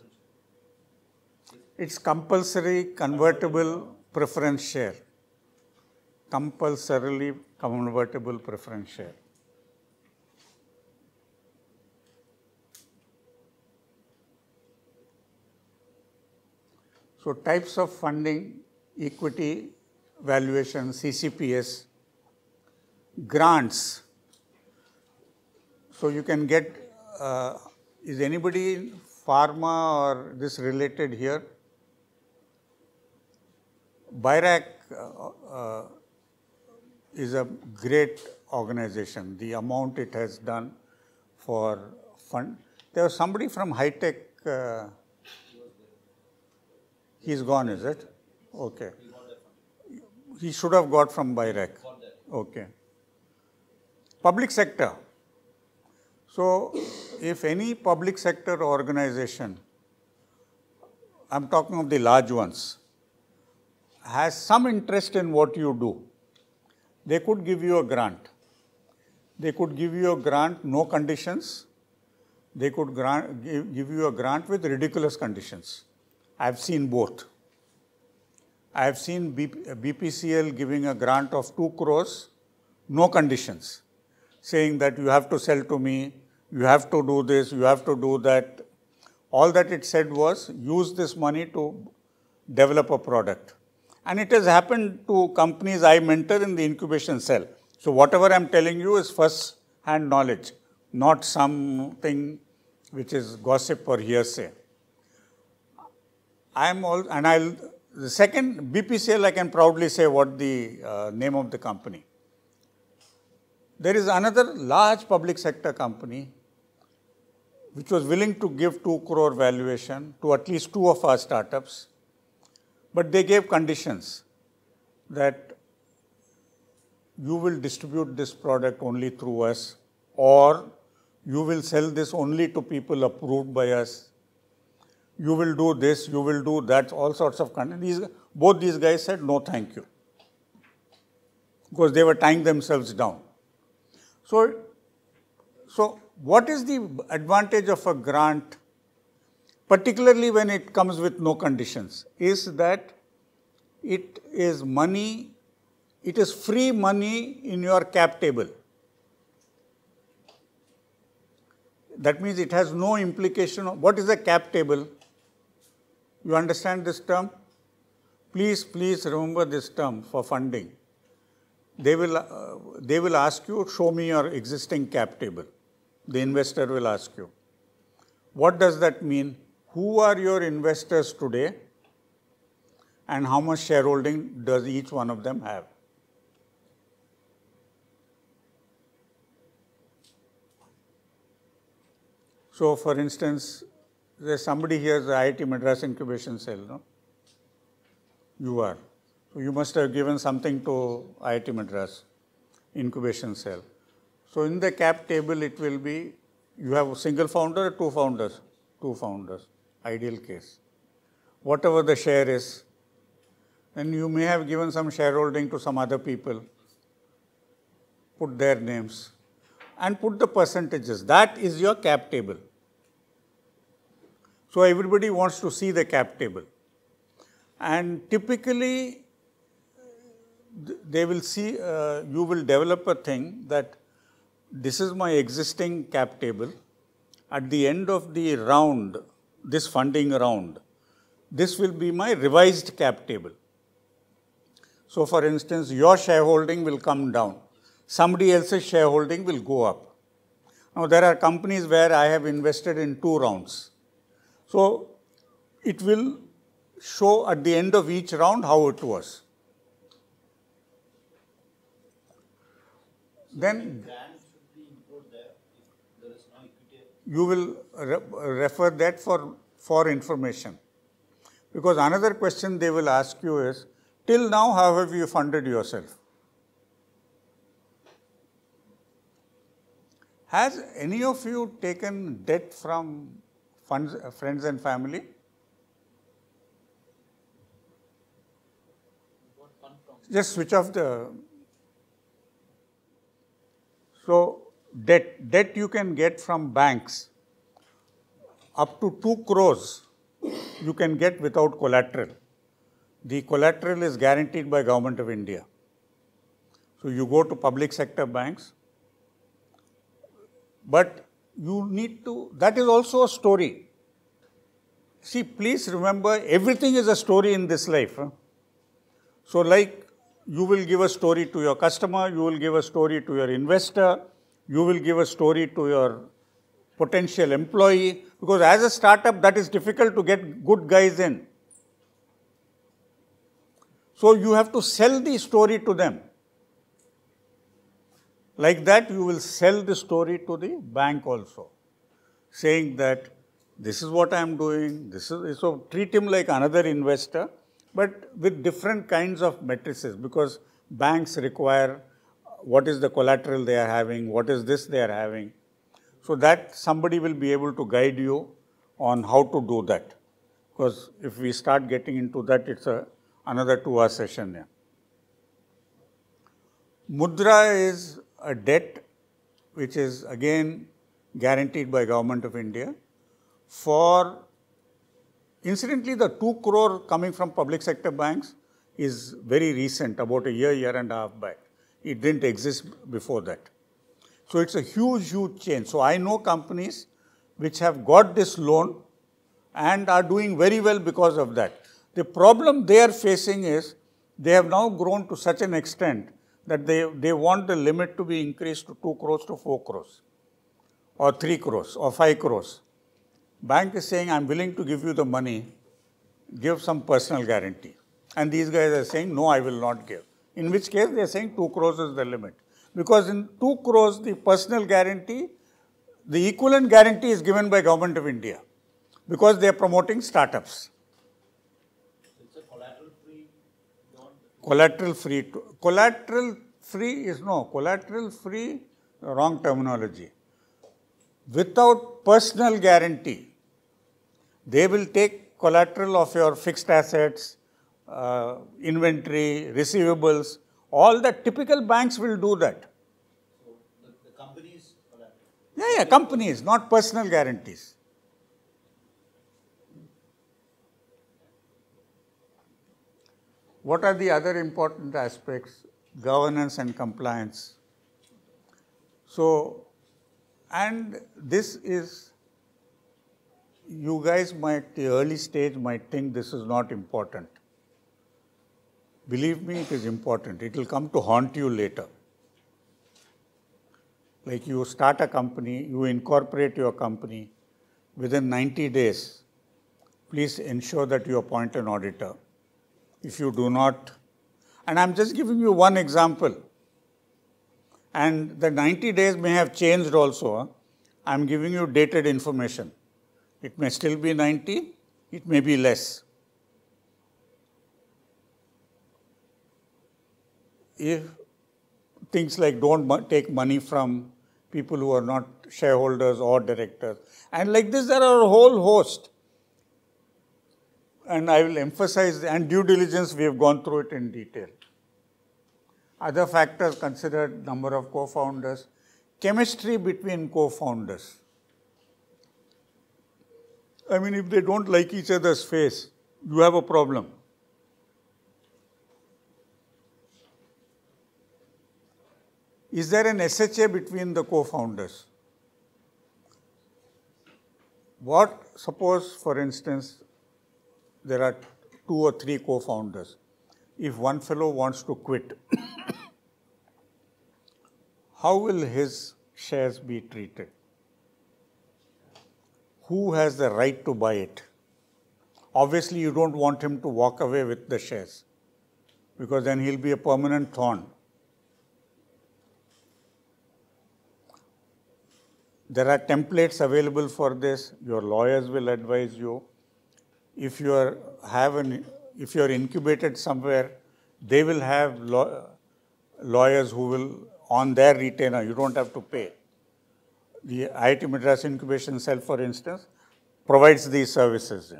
It's compulsory convertible preference share. Compulsorily convertible preference share. So types of funding, equity, valuation, CCPS, grants. So you can get, is anybody in pharma or this related here? BIRAC is a great organization. The amount it has done for fund. There was somebody from high tech. He's gone, is it? Okay. He should have got from BIRAC. Okay. Public sector. So, if any public sector organization, I'm talking of the large ones, has some interest in what you do, they could give you a grant. They could give you a grant, no conditions. They could give you a grant with ridiculous conditions. I've seen both. I've seen BPCL giving a grant of 2 crores, no conditions, saying that you have to sell to me, you have to do this, you have to do that. All that it said was use this money to develop a product. And it has happened to companies I mentor in the incubation cell. So whatever I am telling you is first hand knowledge, not something which is gossip or hearsay. The second, BPCL, I can proudly say what the name of the company. There is another large public sector company which was willing to give 2 crore valuation to at least 2 of our startups, but they gave conditions that you will distribute this product only through us, or you will sell this only to people approved by us. You will do this, you will do that, all sorts of conditions. Both these guys said, no, thank you, because they were tying themselves down. So what is the advantage of a grant, particularly when it comes with no conditions, is that it is money, it is free money in your cap table. That means it has no implication of what is a cap table. You understand this term? Please remember this term for funding. They will ask you, show me your existing cap table. The investor will ask you. What does that mean? Who are your investors today? And how much shareholding does each one of them have? So, for instance, there's somebody here, the IIT Madras Incubation Cell, no? You are. So, you must have given something to IIT Madras Incubation Cell. So, in the cap table, it will be, you have a single founder or 2 founders? 2 founders, ideal case. Whatever the share is, and you may have given some shareholding to some other people, put their names, and put the percentages. That is your cap table. So, everybody wants to see the cap table. And typically, they will see, you will develop a thing that this is my existing cap table. At the end of the round, this funding round, this will be my revised cap table. So, for instance, your shareholding will come down. Somebody else's shareholding will go up. Now, there are companies where I have invested in 2 rounds. So, it will show at the end of each round how it was. Then you will refer that for information. Because another question they will ask you is, till now, how have you funded yourself? Has any of you taken debt from friends and family? Just switch off the... So, debt you can get from banks. Up to 2 crores you can get without collateral. The collateral is guaranteed by Government of India. So, you go to public sector banks, but you need to, that is also a story. See, please remember, everything is a story in this life. Huh? So, like, you will give a story to your customer, you will give a story to your investor, you will give a story to your potential employee, because as a startup, that is difficult to get good guys in. So, you have to sell the story to them. Like that, you will sell the story to the bank also, saying that this is what I am doing, this is, so treat him like another investor, but with different kinds of matrices, because banks require what is the collateral they are having, what is this they are having. So that somebody will be able to guide you on how to do that. Because if we start getting into that, it's another 2-hour session. Yeah. Mudra is a debt which is again guaranteed by Government of India for, incidentally, the 2 crore coming from public sector banks is very recent, about a year and a half back. It didn't exist before that. So it's a huge change. So I know companies which have got this loan and are doing very well because of that. The problem they are facing is they have now grown to such an extent that they want the limit to be increased to 2 crores to 4 crores or 3 crores or 5 crores. Bank is saying, I'm willing to give you the money, give some personal guarantee. And these guys are saying, no, I will not give. In which case, they are saying 2 crores is the limit. Because in 2 crores, the personal guarantee, the equivalent guarantee is given by Government of India. Because they are promoting startups. It's a collateral free, Collateral free. Collateral free is no. Collateral free, wrong terminology. Without personal guarantee, they will take collateral of your fixed assets, inventory, receivables, all the typical banks will do that. So the companies collateral. Yeah, companies, not personal guarantees. What are the other important aspects? Governance and compliance. So, and this is, you guys might, the early stage might think this is not important. Believe me, it is important. It will come to haunt you later. Like you start a company, you incorporate your company, within 90 days, please ensure that you appoint an auditor. If you do not, and I'm just giving you one example, and the 90 days may have changed also. I'm giving you dated information. It may still be 90, it may be less. If things like don't take money from people who are not shareholders or directors, and like this there are a whole host. And I will emphasize, and due diligence, we have gone through it in detail. Other factors considered, number of co-founders, chemistry between co-founders. I mean, if they don't like each other's face, you have a problem. Is there an SHA between the co-founders? What, suppose, for instance, there are 2 or 3 co-founders. If one fellow wants to quit, how will his shares be treated? Who has the right to buy it? Obviously, you don't want him to walk away with the shares, because then he'll be a permanent thorn. There are templates available for this. Your lawyers will advise you. If you are incubated somewhere, they will have lawyers who will, on their retainer, you don't have to pay. The IIT Madras Incubation Cell, for instance, provides these services.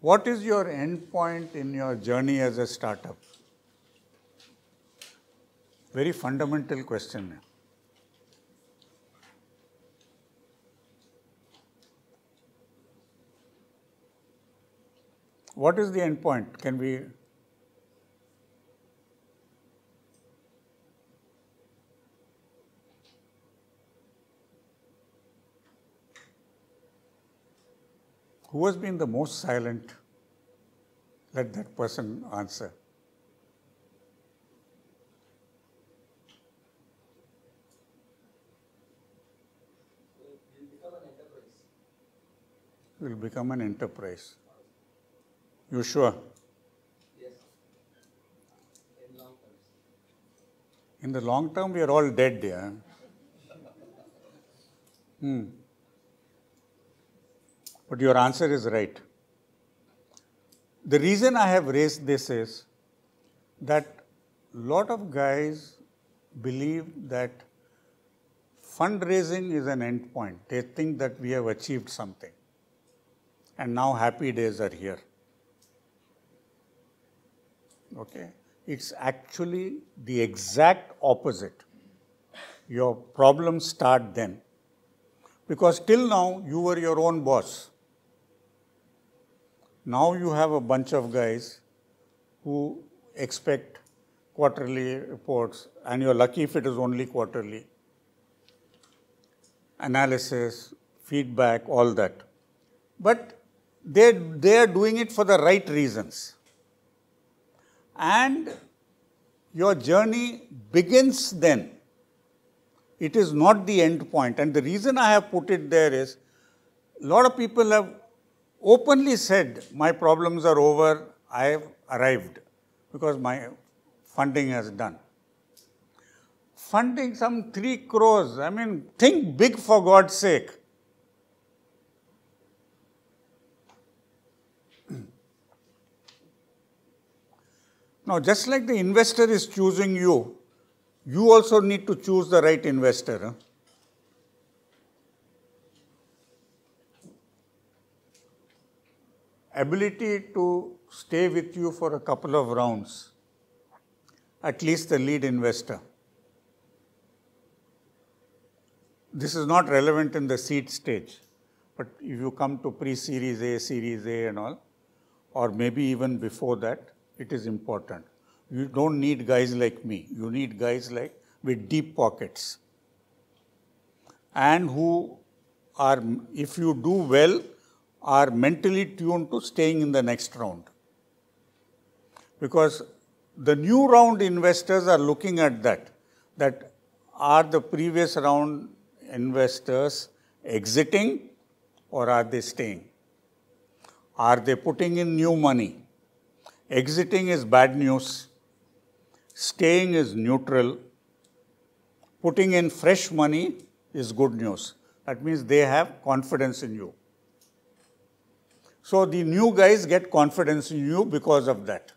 What is your end point in your journey as a startup? Very fundamental question. What is the end point? Can we? Who has been the most silent? Let that person answer. Will become an enterprise. You sure? Yes. In long term. In the long term, we are all dead, yeah. But your answer is right. The reason I have raised this is that a lot of guys believe that fundraising is an end point. They think that we have achieved something. And now happy days are here. Okay? It's actually the exact opposite. Your problems start then. Because till now, you were your own boss. Now you have a bunch of guys who expect quarterly reports, and you're lucky if it is only quarterly. analysis, feedback, all that. But they are doing it for the right reasons. And your journey begins then. It is not the end point. And the reason I have put it there is, a lot of people have openly said, my problems are over, I have arrived, because my funding has done. Funding some 3 crores, I mean, think big for God's sake. Now, just like the investor is choosing you, you also need to choose the right investor. Huh? Ability to stay with you for a couple of rounds, at least the lead investor. This is not relevant in the seed stage, but if you come to pre-series A, series A and all, or maybe even before that, it is important. You don't need guys like me. You need guys like with deep pockets and who are, if you do well, are mentally tuned to staying in the next round. Because the new round investors are looking at that are the previous round investors exiting or are they staying? Are they putting in new money? Exiting is bad news. Staying is neutral. Putting in fresh money is good news. That means they have confidence in you. So the new guys get confidence in you because of that.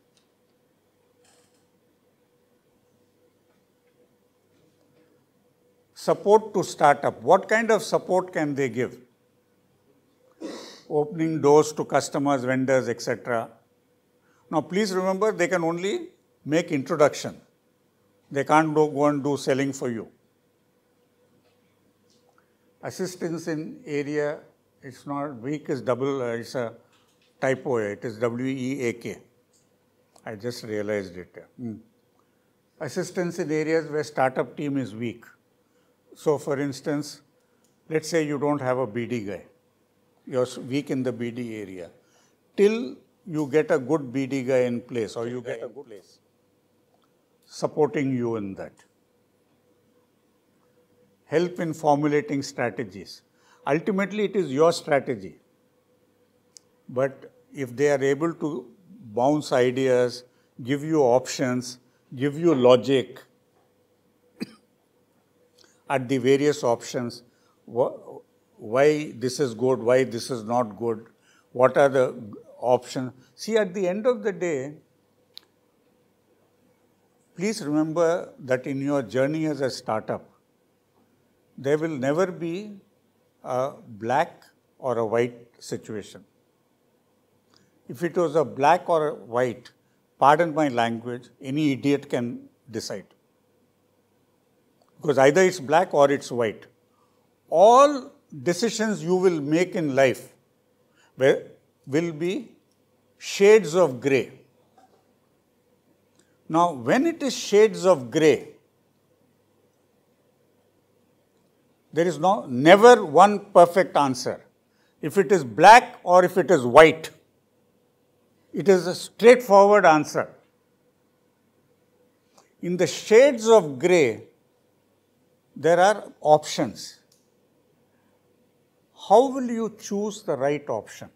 Support to startup. What kind of support can they give? Opening doors to customers, vendors, etc. Now, please remember, they can only make introduction. They can't go and do selling for you. Assistance in area, it's not weak, is double, it's a typo, it is WEAK. I just realized it. Assistance in areas where startup team is weak. So, for instance, let's say you don't have a BD guy. You're weak in the BD area. Till you get a good BD guy in place, or you get a good place supporting you in that. Help in formulating strategies. Ultimately, it is your strategy. But if they are able to bounce ideas, give you options, give you logic at the various options, why this is good, why this is not good, what are the options. See, at the end of the day, please remember that in your journey as a startup, there will never be a black or a white situation. If it was a black or a white, pardon my language, any idiot can decide. Because either it's black or it's white. All decisions you will make in life will be shades of grey. Now, when it is shades of grey, there is never one perfect answer. If it is black or if it is white, it is a straightforward answer. In the shades of grey, there are options. How will you choose the right option?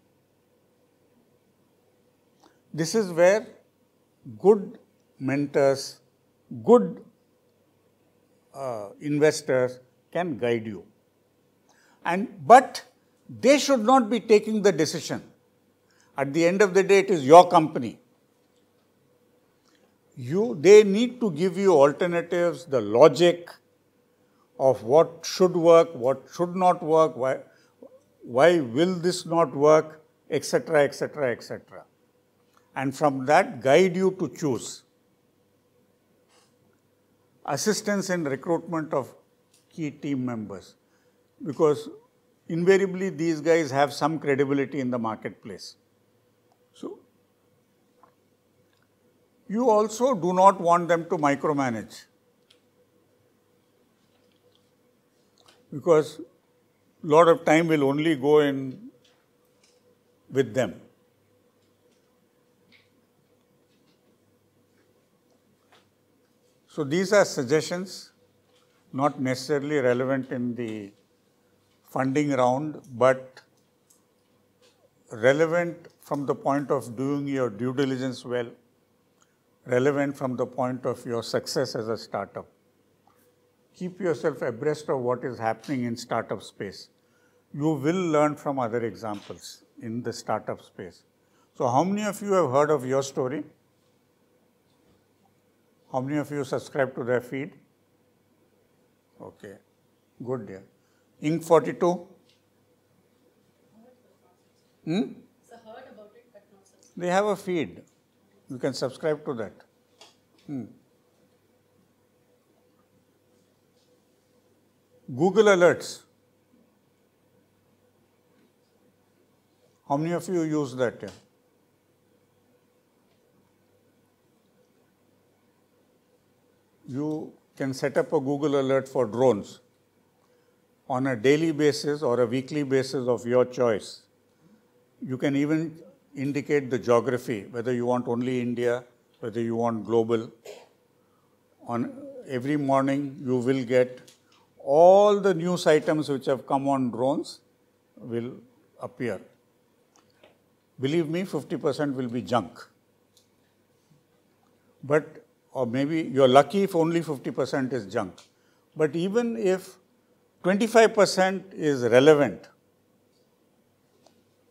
This is where good mentors, good investors can guide you. But they should not be taking the decision. At the end of the day, it is your company. They need to give you alternatives, the logic of what should work, what should not work, why will this not work, etc., etc., etc. And from that, guide you to choose. Assistance in recruitment of key team members, because invariably these guys have some credibility in the marketplace. So, you also do not want them to micromanage, because lot of time will only go in with them. So these are suggestions, not necessarily relevant in the funding round, but relevant from the point of doing your due diligence well, relevant from the point of your success as a startup. Keep yourself abreast of what is happening in startup space. You will learn from other examples in the startup space. So how many of you have heard of Your Story? How many of you subscribe to their feed? Okay, good, dear. Inc 42? So heard about it, but not subscribed. They have a feed. You can subscribe to that. Google Alerts. How many of you use that? You can set up a Google Alert for drones on a daily basis or a weekly basis of your choice. You can even indicate the geography, whether you want only India, whether you want global. On every morning, you will get all the news items which have come on drones will appear. Believe me, 50% will be junk. But, or maybe you're lucky if only 50% is junk. But even if 25% is relevant,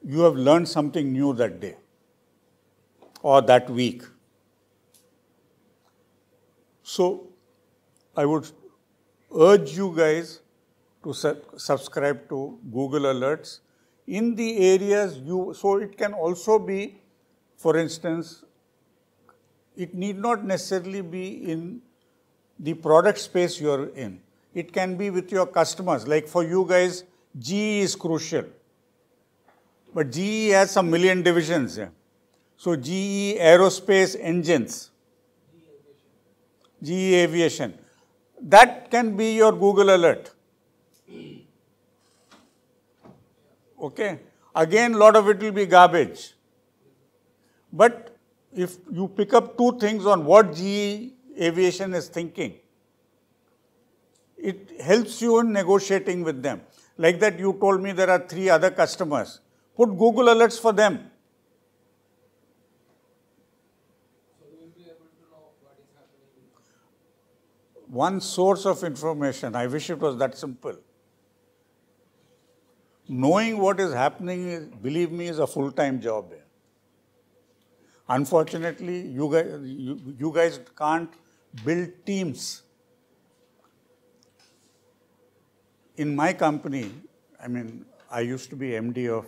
you have learned something new that day or that week. So, I would urge you guys to subscribe to Google Alerts in the areas so it can also be, for instance, it need not necessarily be in the product space you're in. It can be with your customers. Like for you guys, GE is crucial. But GE has some million divisions. So GE Aerospace Engines, GE Aviation, that can be your Google Alert. Okay. Again, a lot of it will be garbage. But if you pick up two things on what GE Aviation is thinking, it helps you in negotiating with them. Like that, you told me there are 3 other customers. Put Google Alerts for them. So we will be able to know what is happening. One source of information. I wish it was that simple. Knowing what is happening, believe me, is a full-time job. Unfortunately, you guys can't build teams. In my company, I mean, I used to be MD of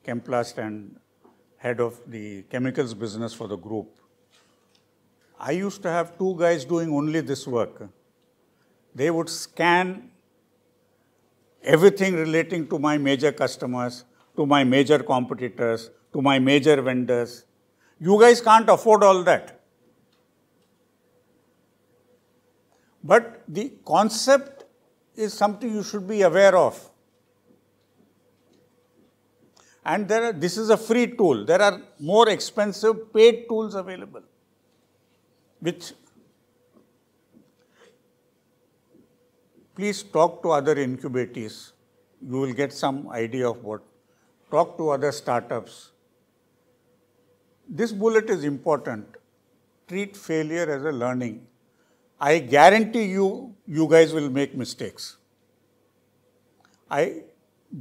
Chemplast and head of the chemicals business for the group. I used to have 2 guys doing only this work. They would scan everything relating to my major customers, to my major competitors, to my major vendors. You guys can't afford all that. But the concept is something you should be aware of. And this is a free tool. There are more expensive paid tools available, which please talk to other incubators. You will get some idea of what. Talk to other startups. This bullet is important. Treat failure as a learning. I guarantee you, you guys will make mistakes. I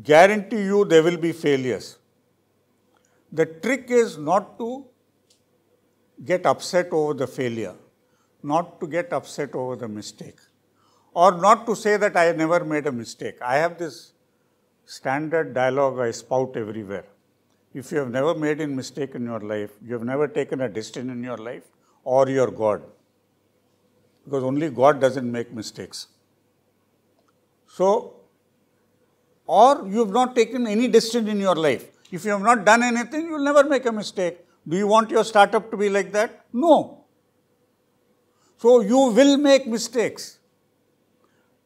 guarantee you there will be failures. The trick is not to get upset over the failure, not to get upset over the mistake, or not to say that I never made a mistake. I have this standard dialogue I spout everywhere. If you have never made a mistake in your life, you have never taken a decision in your life, or your God. Because only God doesn't make mistakes. So, or you have not taken any decision in your life. If you have not done anything, you will never make a mistake. Do you want your startup to be like that? No. So, you will make mistakes.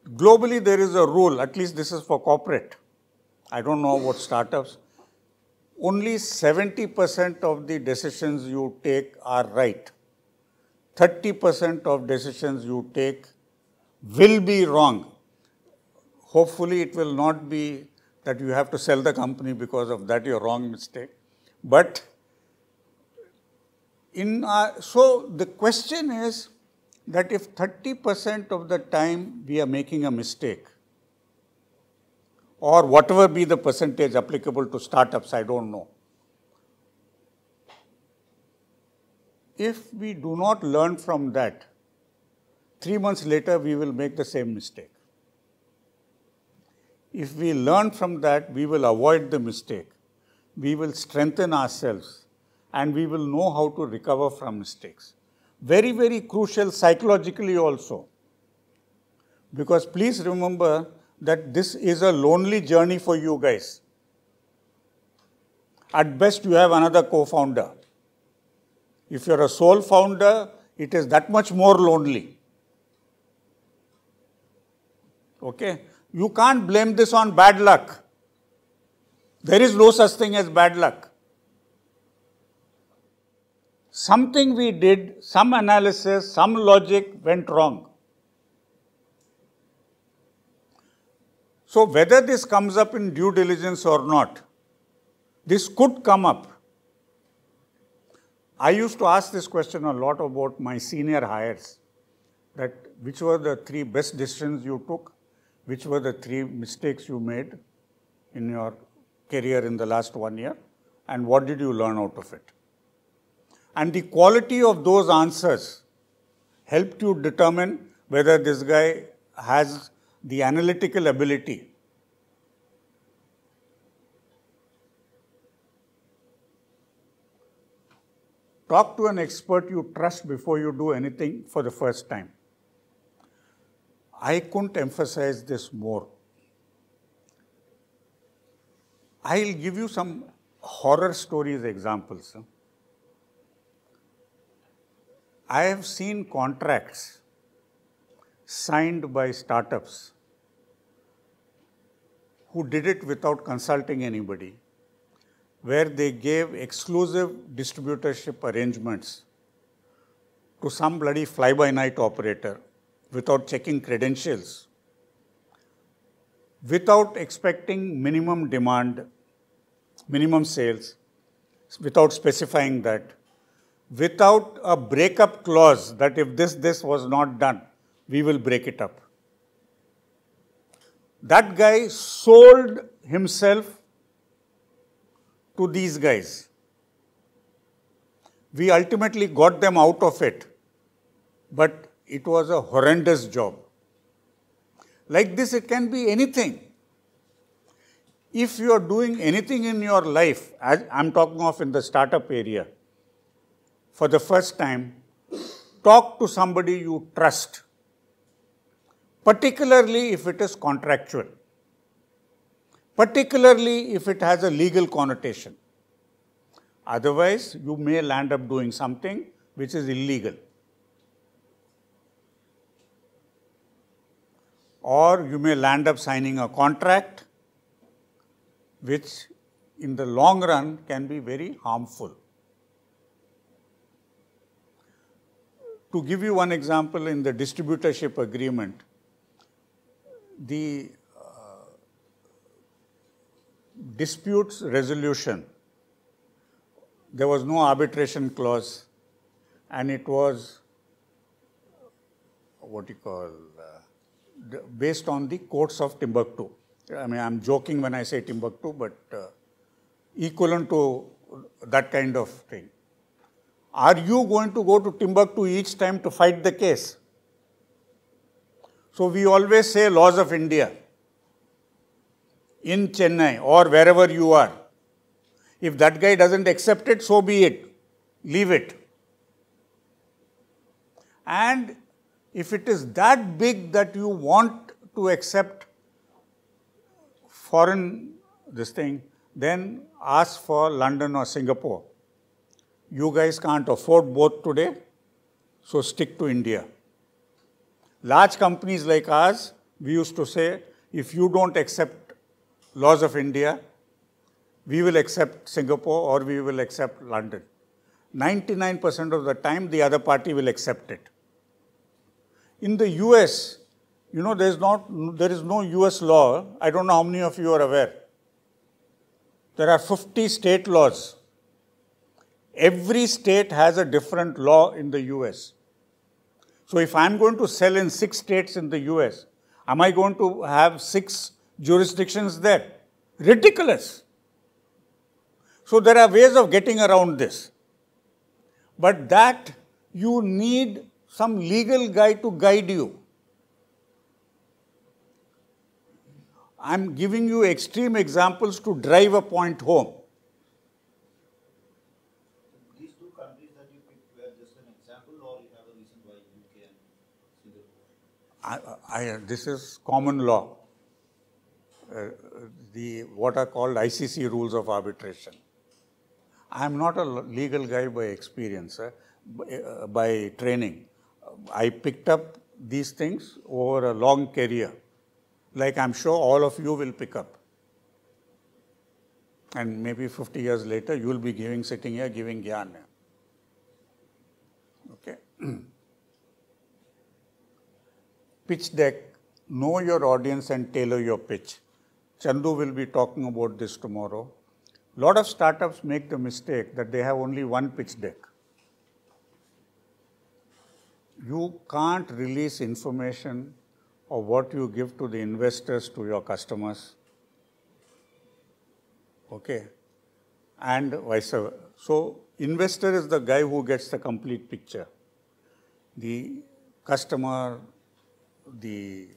Globally, there is a rule, at least this is for corporate. I don't know about startups, only 70% of the decisions you take are right. 30% of decisions you take will be wrong. Hopefully, it will not be that you have to sell the company because of that your wrong mistake. But so the question is that if 30% of the time we are making a mistake, or whatever be the percentage applicable to startups, I don't know. If we do not learn from that, 3 months later we will make the same mistake. If we learn from that, we will avoid the mistake. We will strengthen ourselves and we will know how to recover from mistakes. Very, very crucial psychologically also. Because please remember that this is a lonely journey for you guys. At best, you have another co-founder. If you're a sole founder, it is that much more lonely. Okay? You can't blame this on bad luck. There is no such thing as bad luck. Something we did, some analysis, some logic went wrong. So whether this comes up in due diligence or not, this could come up. I used to ask this question a lot about my senior hires, that which were the 3 best decisions you took, which were the 3 mistakes you made in your career in the last 1 year, and what did you learn out of it? And the quality of those answers helped you determine whether this guy has the analytical ability. Talk to an expert you trust before you do anything for the first time. I couldn't emphasize this more. I'll give you some horror stories examples. I have seen contracts signed by startups who did it without consulting anybody, where they gave exclusive distributorship arrangements to some bloody fly-by-night operator without checking credentials, without expecting minimum demand, minimum sales, without specifying that, without a breakup clause that if this was not done, we will break it up. That guy sold himself to these guys. We ultimately got them out of it, but it was a horrendous job. Like this, it can be anything. If you are doing anything in your life, as I'm talking of in the startup area, for the first time, talk to somebody you trust, particularly if it is contractual, particularly if it has a legal connotation. Otherwise, you may land up doing something which is illegal. Or you may land up signing a contract which in the long run can be very harmful. To give you one example, in the distributorship agreement, the disputes resolution, there was no arbitration clause, and it was based on the courts of Timbuktu. I mean, I'm joking when I say Timbuktu, but equivalent to that kind of thing. Are you going to go to Timbuktu each time to fight the case? So we always say laws of India in Chennai or wherever you are. If that guy doesn't accept it, so be it. Leave it. And if it is that big that you want to accept foreign then ask for London or Singapore. You guys can't afford both today, so stick to India. Large companies like ours, we used to say, if you don't accept laws of India, we will accept Singapore or we will accept London. 99% of the time, the other party will accept it. In the US, you know, there is no US law. I don't know how many of you are aware. There are 50 state laws. Every state has a different law in the US. So if I'm going to sell in 6 states in the US, am I going to have 6 jurisdictions there? Ridiculous. So there are ways of getting around this. But that you need some legal guy to guide you. I'm giving you extreme examples to drive a point home. These two countries that you picked were just an example, or you have a reason why UK and Singapore? This is common law. What are called ICC rules of arbitration. I am not a legal guy by experience, by training. I picked up these things over a long career, like I'm sure all of you will pick up. And maybe 50 years later, you will be sitting here giving gyan. Okay. Pitch deck. Know your audience and tailor your pitch. Chandu will be talking about this tomorrow. A lot of startups make the mistake that they have only one pitch deck. You can't release information of what you give to the investors to your customers. Okay? And vice versa. So, investor is the guy who gets the complete picture. The customer, the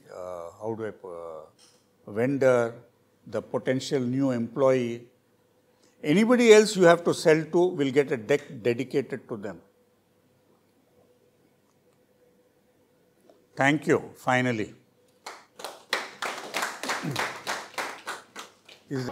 vendor, the potential new employee, anybody else you have to sell to will get a deck dedicated to them. Thank you, finally. Is